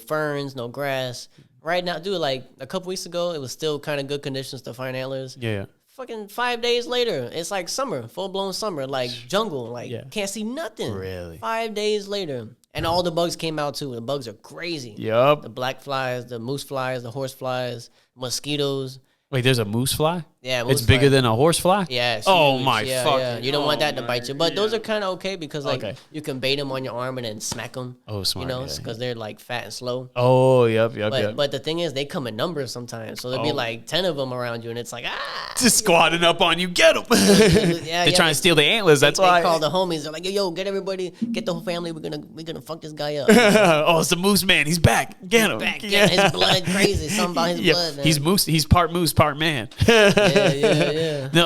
ferns, no grass. Right now, dude, like a couple weeks ago, it was still kind of good conditions to find antlers. Yeah. Fucking 5 days later, it's like summer, full-blown summer, like jungle. Like can't see nothing. Really? 5 days later. And all the bugs came out too. The bugs are crazy. Yup. The black flies, the moose flies, the horse flies, mosquitoes. Wait, there's a moose fly? Yeah, moose it's bigger than a horse fly? Yeah. It's oh huge. my fuck! Yeah. You don't want that to bite you, but those are kind of okay because you can bait them on your arm and then smack them. Oh, smart. Because they're like fat and slow. Oh, yep. But the thing is, they come in numbers sometimes, so there'll be like 10 of them around you, and it's like just squatting up on you, get them. They're trying to steal the antlers. That's why they call the homies. They're like, yo, get everybody, get the whole family. We're gonna fuck this guy up. Oh, it's the MooseMan. He's back. Get him. Yeah. His blood crazy. Something about his blood. Man. He's moose. He's part moose, part man. Yeah. No,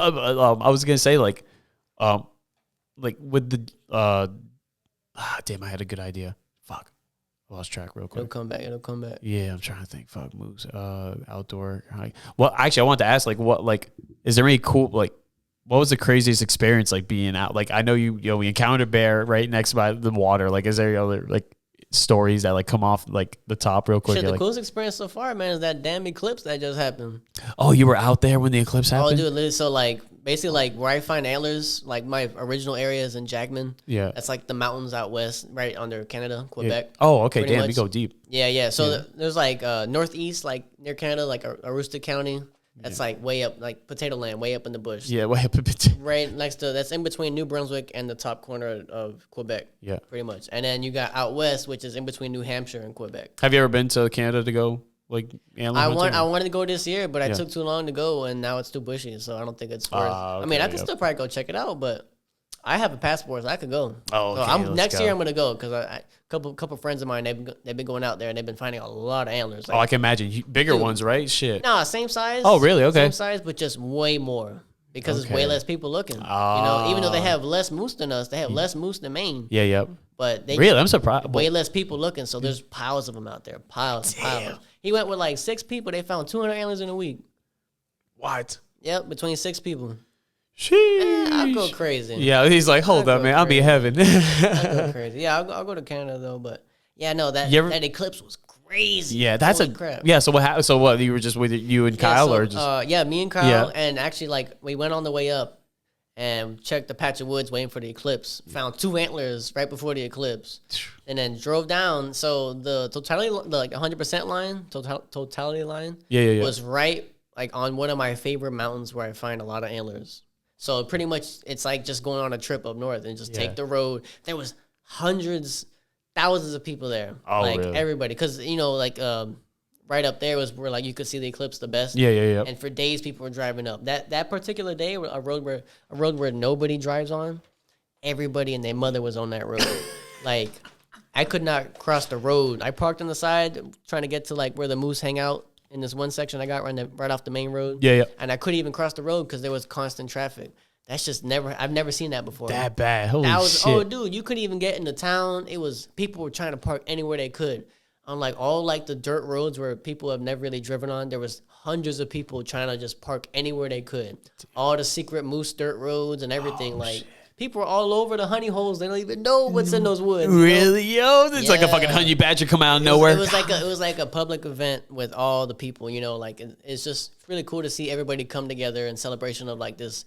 I was gonna say like with the damn, I had a good idea. Fuck, I lost track real quick. It'll come back. Yeah, I'm trying to think. Fuck, moose. Outdoor hike. Well, actually, I wanted to ask is there any cool what was the craziest experience like being out? Like I know we encountered bear right next by the water. Like is there any other stories that come off the top real quick? Shit, the coolest experience so far, man, is that damn eclipse that just happened. Oh, you were out there when the eclipse happened? Oh, dude, so basically where I find antlers, my original area is in Jackman. Yeah. That's the mountains out west, right under Canada, Quebec. Yeah. Oh, okay, damn, much. we go deep. Yeah. So there's northeast, near Canada, Aroostook County. That's way up, potato land, way up in the bush. Yeah, way up a bit. Right next to, that's in between New Brunswick and the top corner of Quebec. Yeah. Pretty much. And then you got out west, which is in between New Hampshire and Quebec. Have you ever been to Canada to go antler hunting? I wanted to go this year, but I took too long to go, and now it's too bushy, so I don't think it's worth it. I mean, I can still probably go check it out, but I have a passport, so I could go. Oh, okay, so next year I'm gonna go because a couple friends of mine they've been going out there and they've been finding a lot of antlers. I can imagine bigger ones, right? Shit. Nah, same size. Oh, really? Okay. Same size, but just way more because it's way less people looking. Even though they have less moose than us, they have less moose than Maine. Yeah, yep. But they really, I'm surprised. Way less people looking, so there's piles of them out there. Piles. He went with 6 people. They found 200 antlers in a week. What? Yep, between 6 people. Sheesh. I'll go crazy. Yeah, he's like, hold up, man. I'll be in heaven. I'll go crazy. Yeah, I'll go to Canada though. But yeah, no, that eclipse was crazy. Yeah, that's Holy crap. Yeah, so what happened? So what? You were just with you and Kyle, or just? Me and Kyle, and actually, we went on the way up and checked the patch of woods waiting for the eclipse. Found 2 antlers right before the eclipse, and then drove down. So the totality, the 100% line, totality line, was right on one of my favorite mountains where I find a lot of antlers. So pretty much it's just going on a trip up north and just take the road. There was hundreds, thousands of people there. Oh, really? Everybody. Because, right up there was where you could see the eclipse the best. Yeah. And for days people were driving up. That particular day, a road where nobody drives on, everybody and their mother was on that road. Like, I could not cross the road. I parked on the side trying to get to like where the moose hang out in this one section I got right off the main road. Yeah. And I couldn't even cross the road because there was constant traffic. That's just I've never seen that before. That bad. Holy shit. Oh, dude, you couldn't even get into town. People were trying to park anywhere they could. On like all like the dirt roads where people have never really driven on, there was hundreds of people trying to just park anywhere they could. All the secret moose dirt roads and everything. Shit. People are all over the honey holes. They don't even know what's in those woods. Really, yo? It's like a fucking honey badger come out of nowhere. It was like a public event with all the people. Like it's just really cool to see everybody come together in celebration of like this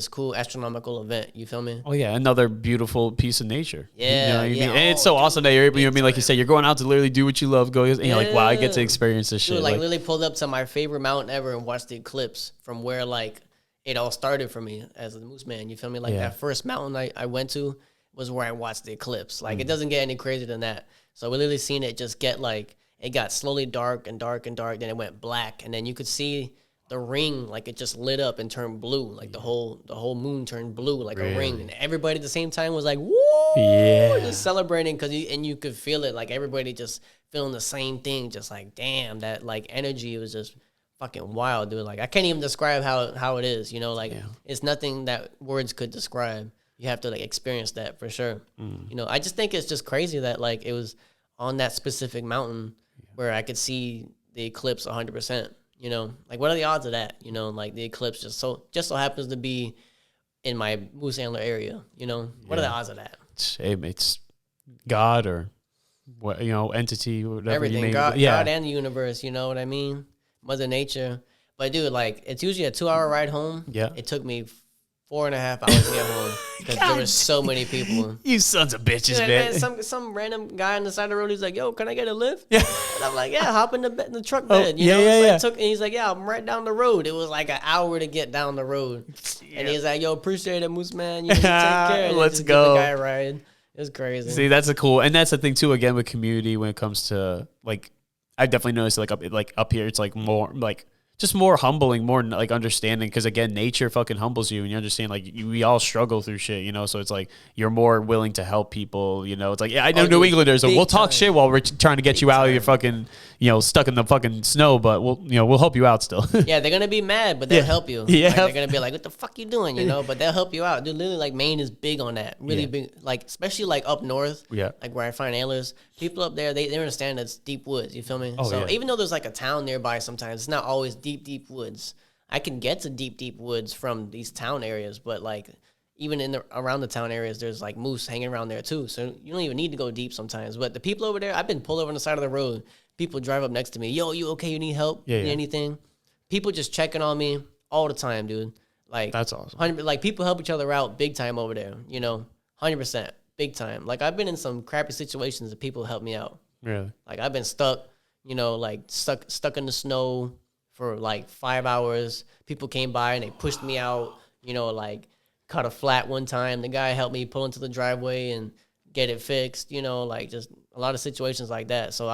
cool astronomical event. You feel me? Oh yeah, another beautiful piece of nature. Yeah, you know what I mean? And it's so awesome that you're able. You know, like you said, you're going out to literally do what you love. And you're like, wow, I get to experience this shit. Like literally pulled up to my favorite mountain ever and watched the eclipse from where like it all started for me as a MooseMan. You feel me? Like that first mountain I went to was where I watched the eclipse. Like it doesn't get any crazier than that. So we literally seen it just get like it got slowly dark and dark and dark. Then it went black, and then you could see the ring, like it just lit up and turned blue. Like the whole moon turned blue like a ring. And everybody at the same time was like, woo! Yeah. Just celebrating because you could feel it. Like everybody just feeling the same thing. Just like, damn, that like energy was just fucking wild, dude. Like I can't even describe how it is, like it's nothing that words could describe. You have to like experience that for sure. I just think it's just crazy that like it was on that specific mountain where I could see the eclipse 100%. Like what are the odds of that? Like the eclipse just so happens to be in my moose antler area. What are the odds of that? It's God or what entity, whatever. Everything, God and the universe. You know what I mean? Mother Nature. But dude, like it's usually a 2-hour ride home. Yeah, it took me 4.5 hours to get home because there were so many people. You sons of bitches, man. Some random guy on the side of the road, he's like, yo, can I get a lift? Yeah. And I'm like, yeah, hop in the truck bed. And he's like, yeah, I'm right down the road. It was like an hour to get down the road. Yeah. And he's like, yo, appreciate it, MooseMan. You take care. Let's go. Give the guy a ride. It was crazy. See, that's and that's the thing too, again, with community when it comes to like, I definitely noticed up here, it's like more like, just more humbling, more like understanding, because again, nature fucking humbles you, and you understand like we all struggle through shit, so it's like you're more willing to help people, It's like, yeah, I know New Englanders, so we'll talk shit while we're trying to get you out of your fucking, stuck in the fucking snow, but we'll help you out still. Yeah, they're gonna be mad, but they'll help you. Yeah, like, they're gonna be like, what the fuck you doing, But they'll help you out, dude. Literally, like Maine is big on that, really big, like especially like up north, like where I find antlers. People up there, they understand it's deep woods. You feel me? Even though there's like a town nearby, sometimes it's not always deep woods. I can get to deep woods from these town areas, but like even around the town areas, there's like moose hanging around there too. So you don't even need to go deep sometimes. But the people over there, I've been pulled over on the side of the road. People drive up next to me. Yo, you okay? You need help? Need anything? People just checking on me all the time, dude. Like that's awesome. Like people help each other out big time over there. 100%. Big time. Like I've been in some crappy situations and people help me out. Really? Like I've been stuck, like stuck in the snow for like 5 hours. People came by and they pushed me out, like cut a flat one time. The guy helped me pull into the driveway and get it fixed, like just a lot of situations like that. So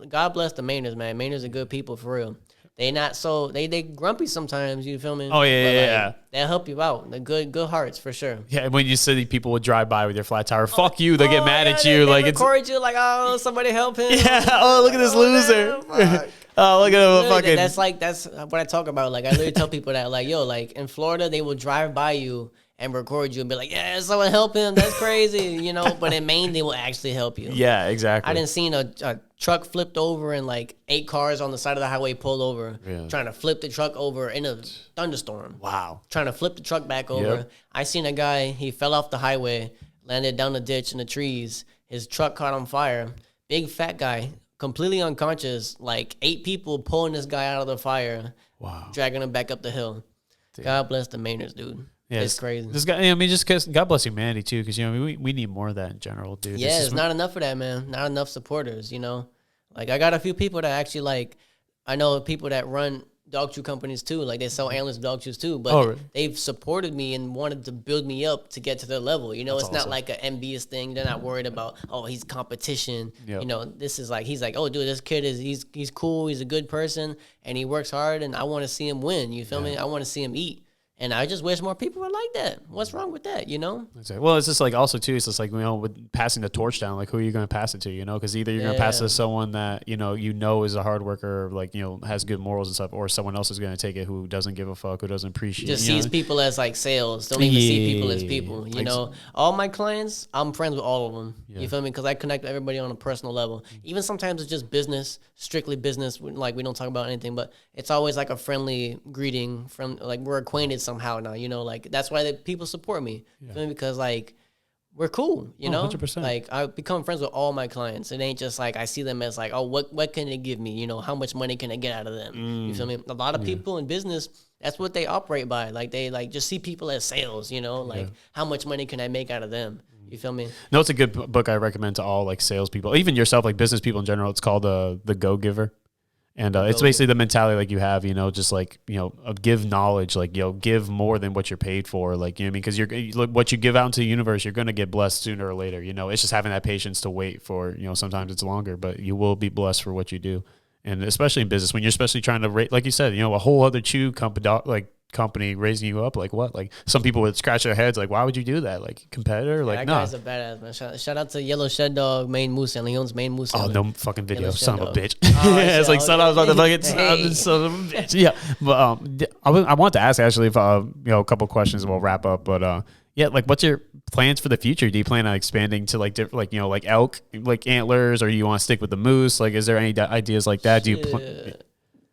God bless the Mainers, man. Mainers are good people for real. They not so they grumpy sometimes. You feel me? Oh yeah. They'll help you out. They're good hearts for sure. Yeah, when you see people would drive by with their flat tire, fuck you. They get mad at you. They record you like, oh, somebody help him. Yeah. Oh, look at this loser. Oh, look at him fucking. That's what I talk about. Like I literally tell people that like, yo, like in Florida they will drive by you and record you and be like, yeah, someone help him. That's crazy, But in Maine, they will actually help you. Yeah, exactly. I didn't see a truck flipped over and like 8 cars on the side of the highway pulled over, trying to flip the truck over in a thunderstorm. Wow. Trying to flip the truck back over. Yep. I seen a guy, he fell off the highway, landed down the ditch in the trees. His truck caught on fire. Big fat guy, completely unconscious. Like 8 people pulling this guy out of the fire. Wow. Dragging him back up the hill. Dude. God bless the Mainers, dude. Yeah, it's crazy. This guy, just because God bless humanity too, because we need more of that in general, dude. Yeah, there's not enough of that, man. Not enough supporters, Like I got a few people that actually like. I know people that run dog chew companies too. Like they sell antlers dog chews too, but they've supported me and wanted to build me up to get to their level. It's awesome. Not like an envious thing. They're not worried about he's competition. Yep. This is like he's like, oh dude, this kid he's cool. He's a good person and he works hard and I want to see him win. You feel me? I want to see him eat. And I just wish more people were like that. What's wrong with that, you know? Well, it's just like also too, it's just like, with passing the torch down, like who are you going to pass it to, because either you're going to pass it to someone that, is a hard worker, like, has good morals and stuff, or someone else is going to take it who doesn't give a fuck, who doesn't appreciate just sees people as like sales. Don't even see people as people, All my clients, I'm friends with all of them. You feel me? Because I connect with everybody on a personal level. Even sometimes it's just business, strictly business. Like we don't talk about anything, but it's always like a friendly greeting from like we're acquainted somehow now, like that's why people support me. You feel me? Because like we're cool, 100%. Like I become friends with all my clients. It ain't just like I see them as like, oh, what can they give me? How much money can I get out of them? You feel me? A lot of people in business, that's what they operate by. Like they like just see people as sales, like how much money can I make out of them? You feel me? No, it's a good book I recommend to all like salespeople, even yourself, like business people in general. It's called The Go-Giver. And it's basically the mentality like you have, just like, give knowledge, like, give more than what you're paid for. Like, you know what I mean? Because what you give out into the universe, you're going to get blessed sooner or later. It's just having that patience to wait for, sometimes it's longer, but you will be blessed for what you do. And especially in business, when you're especially trying to rate, like you said, a whole other chew company raising you up, like what? Like some people would scratch their heads, like, why would you do that? Like competitor? Like, that nah. guy's a badass, man. Shout out to Yellow Shed Dog, Maine MooseLands. He owns Maine MooseLands. Oh, no fucking video, Yellow son Shed of a Dog. bitch. Oh, It's like, son, I was about to fucking son of a bitch. Yeah, but I want to ask actually if a couple questions, and we'll wrap up. But yeah, like, what's your plans for the future? Do you plan on expanding to like different, like like elk, like antlers, or you want to stick with the moose? Like, is there any ideas like that? Do you?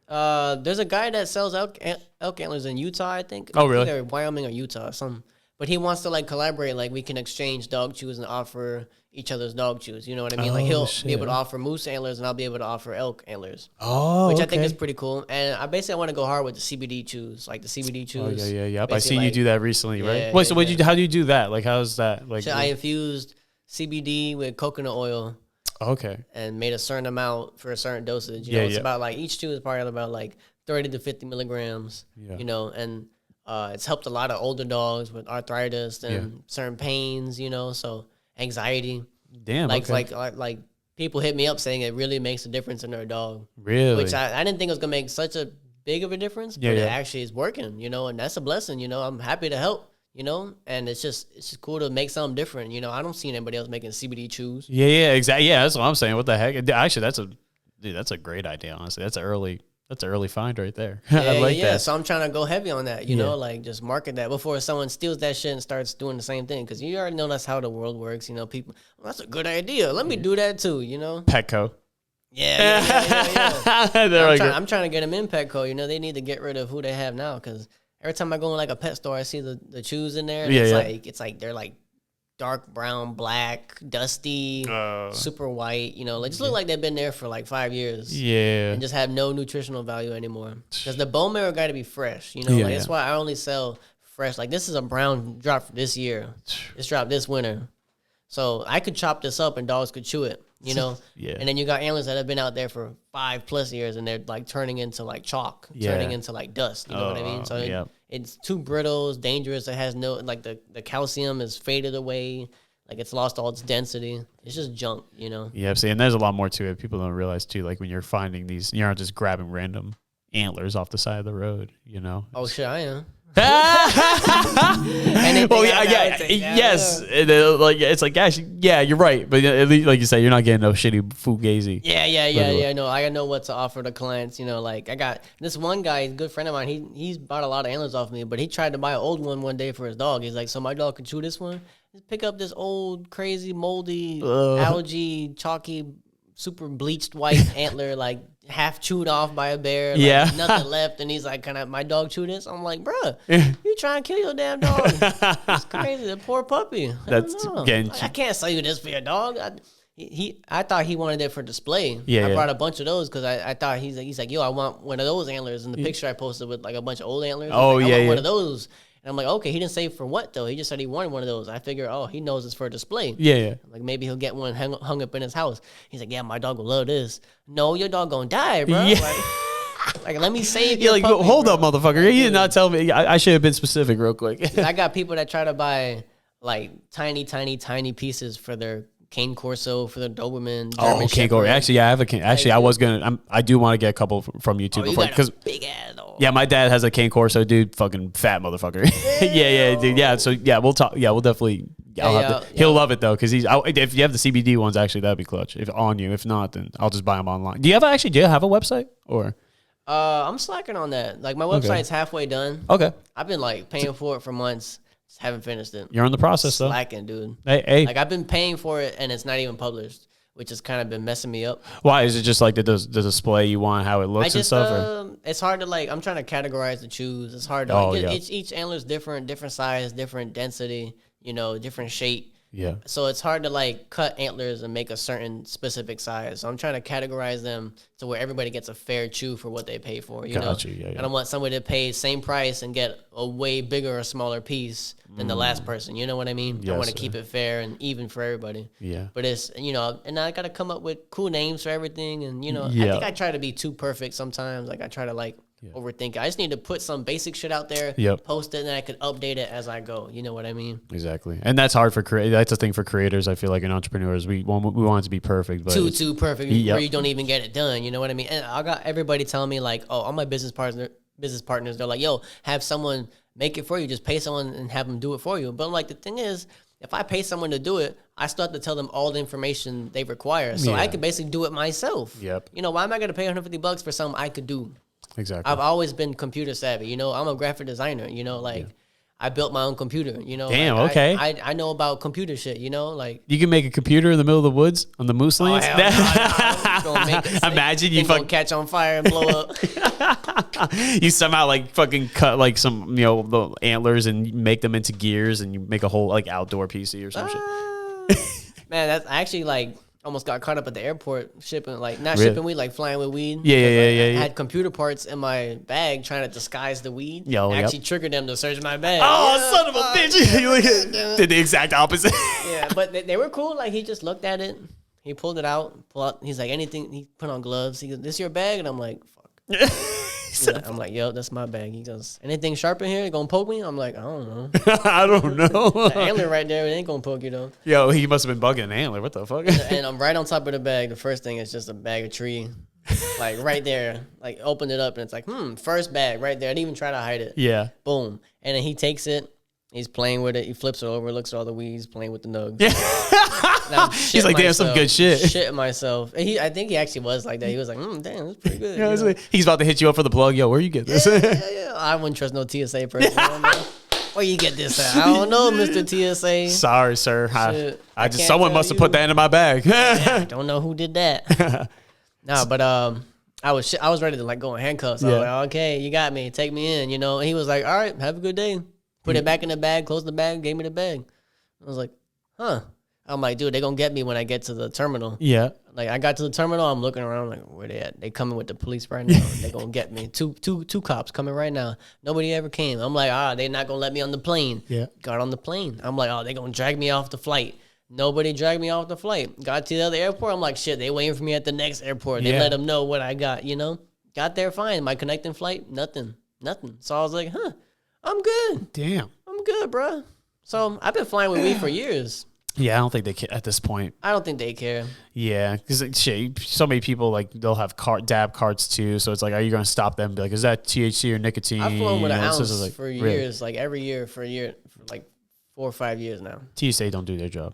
There's a guy that sells elk antlers in Utah, I think. Oh, really? Either Wyoming or Utah or something. But he wants to like collaborate, like we can exchange dog chews and offer each other's dog chews. You know what I mean? Like he'll be able to offer moose antlers and I'll be able to offer elk antlers. Oh, which I think is pretty cool. And I basically want to go hard with the CBD chews, like the CBD chews. Oh yeah. I seen you do that recently, right? Yeah, Wait, so how do you do that? Like, how's that? Like, so I infused CBD with coconut oil. Okay. And made a certain amount for a certain dosage. It's about like each chew is probably about like 30 to 50 milligrams. Yeah. And it's helped a lot of older dogs with arthritis and certain pains. So anxiety. Damn. Like people hit me up saying it really makes a difference in their dog. Really? Which I didn't think it was gonna make such a big of a difference, but it actually is working. And that's a blessing. I'm happy to help. And it's just cool to make something different. I don't see anybody else making CBD chews. Yeah, exactly. Yeah, that's what I'm saying. What the heck? Actually, that's a great idea. Honestly, that's an early find right there. I like that. So I'm trying to go heavy on that. Like just market that before someone steals that shit and starts doing the same thing. Because you already know that's how the world works. People, that's a good idea. Let me do that too. Petco. Yeah. I'm trying to get them in Petco. They need to get rid of who they have now because. Every time I go in like a pet store, I see the chews in there. And it's like they're like dark brown, black, dusty, super white. They just look like they've been there for like 5 years. Yeah, and just have no nutritional value anymore. Because the bone marrow got to be fresh. That's why I only sell fresh. Like this is a brown drop for this year. It's dropped this winter, so I could chop this up and dogs could chew it. And then you got antlers that have been out there for 5+ years and they're like turning into like chalk, turning into like dust. You know what I mean? So it's too brittle, it's dangerous. It has no, like the calcium is faded away. Like it's lost all its density. It's just junk, Yeah, see, and there's a lot more to it. People don't realize too, like when you're finding these, you're not just grabbing random antlers off the side of the road, Oh shit, I am. Well, yes. It's like, gosh, yeah, you're right. But at least, like you say, you're not getting no shitty fugazi. Yeah. No, I know what to offer the clients. Like I got this one guy, a good friend of mine. He's bought a lot of antlers off me, but he tried to buy an old one day for his dog. He's like, so my dog can chew this one. Just pick up this old, crazy, moldy, algae, chalky, super bleached white antler, like half chewed off by a bear. Like, nothing left. And he's like, can my dog chew this? I'm like, bruh, you trying to kill your damn dog. It's crazy. The poor puppy. I can't sell you this for your dog. I thought he wanted it for display. I brought a bunch of those because I thought he's like, yo, I want one of those antlers. And the picture I posted with like a bunch of old antlers. I want one of those. And I'm like, okay, he didn't say for what though. He just said he wanted one of those. I figure, he knows it's for display. Yeah. Like maybe he'll get one hung up in his house. He's like, yeah, my dog will love this. No, your dog gonna die, bro. Yeah. Like let me save you. Like, puppy, hold up, motherfucker. You did not tell me. I should have been specific real quick. I got people that try to buy like tiny pieces for their cane corso for the Doberman. Oh, German cane corso. Shepherd. Actually, yeah, I have a cane. Actually, I was gonna. I do want to get a couple from you too. Oh, you before, got a because big ass dog. yeah, my dad has a cane corso, dude. Fucking fat motherfucker. yeah, dude. Yeah, so yeah, we'll talk. Yeah, we'll definitely. He'll love it though, because if you have the CBD ones, actually that'd be clutch. If on you, if not, then I'll just buy them online. Do you have a website or? I'm slacking on that. Like my website's halfway done. Okay. I've been like paying for it for months. Just haven't finished it. You're in the process though. Slacking, dude. Hey. Like I've been paying for it and it's not even published, which has kind of been messing me up. Why is it just like the display you want, how it looks and stuff? It's hard to like. I'm trying to categorize the chews. It's hard to. Each antler's different size, different density. Different shape. Yeah. So it's hard to like cut antlers and make a certain specific size. So I'm trying to categorize them to where everybody gets a fair chew for what they pay for. You know? Yeah. I don't want somebody to pay same price and get a way bigger or smaller piece than the last person. You know what I mean? Yes, I want to keep it fair and even for everybody. Yeah. But it's and I got to come up with cool names for everything. And I think I try to be too perfect sometimes. Like I try to overthink it. I just need to put some basic shit out there, post it, and then I could update it as I go. You know what I mean? Exactly. And that's hard for that's the thing for creators. I feel like in entrepreneurs, we want it to be perfect, but too perfect where you don't even get it done. You know what I mean? And I got everybody telling me like, oh, all my business partners, they're like, yo, have someone make it for you. Just pay someone and have them do it for you. But like the thing is, if I pay someone to do it, I still have to tell them all the information they require. So I could basically do it myself. Yep. Why am I going to pay $150 for something I could do? Exactly. I've always been computer savvy. I'm a graphic designer. I built my own computer. Damn. Okay. I know about computer shit. Like you can make a computer in the middle of the woods on the MooseLands. Imagine you fucking catch on fire and blow up. You somehow like fucking cut like some the antlers and make them into gears and you make a whole like outdoor PC or some shit. Man, that's actually like. Almost got caught up at the airport shipping, shipping weed, like flying with weed. Yeah. I had computer parts in my bag trying to disguise the weed. Actually triggered them to search my bag. Oh, son of a bitch. Did the exact opposite. Yeah, but they were cool. Like, he just looked at it. He pulled it out. He's like, anything. He put on gloves. He goes, this your bag? And I'm like, fuck. I'm like, yo, that's my bag. He goes, anything sharp in here? You gonna poke me? I'm like, I don't know. I don't know. The antler right there, it ain't gonna poke you though. Yo, he must have been bugging an antler. What the fuck? And I'm right on top of the bag. The first thing is just a bag of tree. Like right there. Like opened it up and it's like, first bag right there. I didn't even try to hide it. Yeah. Boom. And then he takes it. He's playing with it. He flips it over, looks at all the weeds, playing with the nugs. Yeah. He's like, damn, some good shit. Shitting myself. I think he actually was like that. He was like, damn, that's pretty good. Yeah, he's about to hit you up for the plug. Yo, where you get this? Yeah. I wouldn't trust no TSA person. Where you get this at? I don't know, Mr. TSA. Sorry, sir. I just someone must have put that in my bag. I don't know who did that. No, but I was ready to like go in handcuffs. I was like, okay, you got me. Take me in, And he was like, all right, have a good day. Put it back in the bag, closed the bag, gave me the bag. I was like, huh. I'm like, dude, they're going to get me when I get to the terminal. Yeah. Like, I got to the terminal. I'm looking around like, where they at? They coming with the police right now. They're going to get me. Two cops coming right now. Nobody ever came. I'm like, they're not going to let me on the plane. Yeah. Got on the plane. I'm like, they're going to drag me off the flight. Nobody dragged me off the flight. Got to the other airport. I'm like, shit, they waiting for me at the next airport. They let them know what I got, Got there fine. My connecting flight, nothing. So I was like, I'm good. Damn. I'm good, bro. So I've been flying with weed for years. Yeah, I don't think they care at this point. I don't think they care. Yeah, because so many people, like, they'll have dab carts too. So it's like, are you going to stop them and be like, is that THC or nicotine? I've flown with an ounce for years, like every year for like 4 or 5 years now. TSA don't do their job.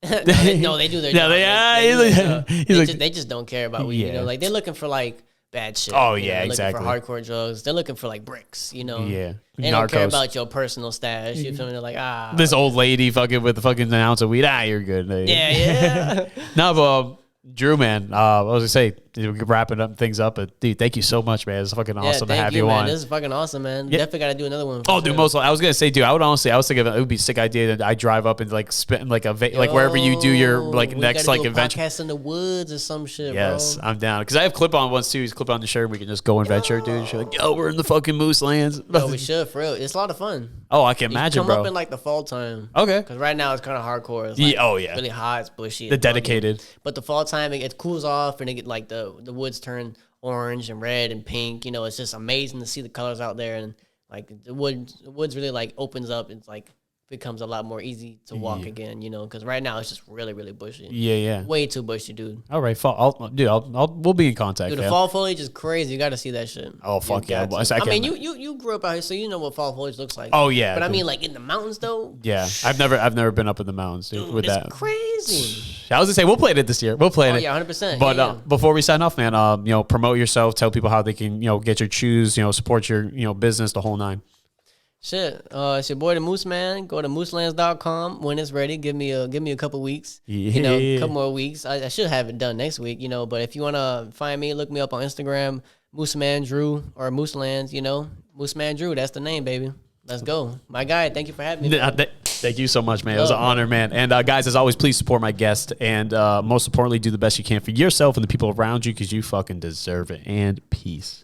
No, they do their job. They just don't care about weed. Like they're looking for like bad shit. Oh yeah, exactly. Looking for hardcore drugs. They're looking for like bricks. Yeah. They don't care about your personal stash. You feel me? They're like, this old lady fucking with the fucking ounce of weed. You're good. Yeah. No, but Drew, man, I was gonna say, wrapping up things up, but dude, thank you so much, man. It's fucking awesome to have you on. This is fucking awesome, man. Yeah. Definitely got to do another one. Dude, I was gonna say, dude, I was thinking it would be a sick idea that I drive up and like spend like like wherever you do your like next like adventure. Podcast in the woods or some shit. Yes, bro. I'm down because I have clip-on ones too. He's clip-on the shirt. We can just go adventure, dude. She's like, we're in the fucking MooseLands. We should for real. It's a lot of fun. I can imagine, bro. Come up in like the fall time. Okay. Because right now it's kind of hardcore. It's like really hot. It's bushy. The dedicated. Buggy. But the fall time it cools off and it get like the woods turn orange and red and pink. It's just amazing to see the colors out there and like the woods really like opens up. It's like becomes a lot more easy to walk again, you know, because right now it's just really, really bushy. Yeah. Way too bushy, dude. All right, we'll be in contact. Dude, the fall foliage is crazy. You got to see that shit. Oh fuck yeah! I mean, you grew up out here, so you know what fall foliage looks like. Oh yeah, but I mean, like in the mountains though. Yeah, I've never been up in the mountains, dude. With it's that, crazy. I was gonna say we'll play it this year. We'll play it. Yeah, 100%. But before we sign off, man, you know, promote yourself. Tell people how they can, you know, get your shoes. You know, support your, you know, business, the whole nine. Shit, it's your boy the MooseMan. Go to MooseLands.com when it's ready. Give me a couple weeks. Yeah. You know, a couple more weeks. I should have it done next week. You know, but if you wanna find me, look me up on Instagram, MooseMan Drew or MooseLands. You know, MooseMan Drew. That's the name, baby. Let's go, my guy. Thank you for having me. Thank you so much, man. It was an honor, man. And guys, as always, please support my guest, and most importantly, do the best you can for yourself and the people around you because you fucking deserve it. And peace.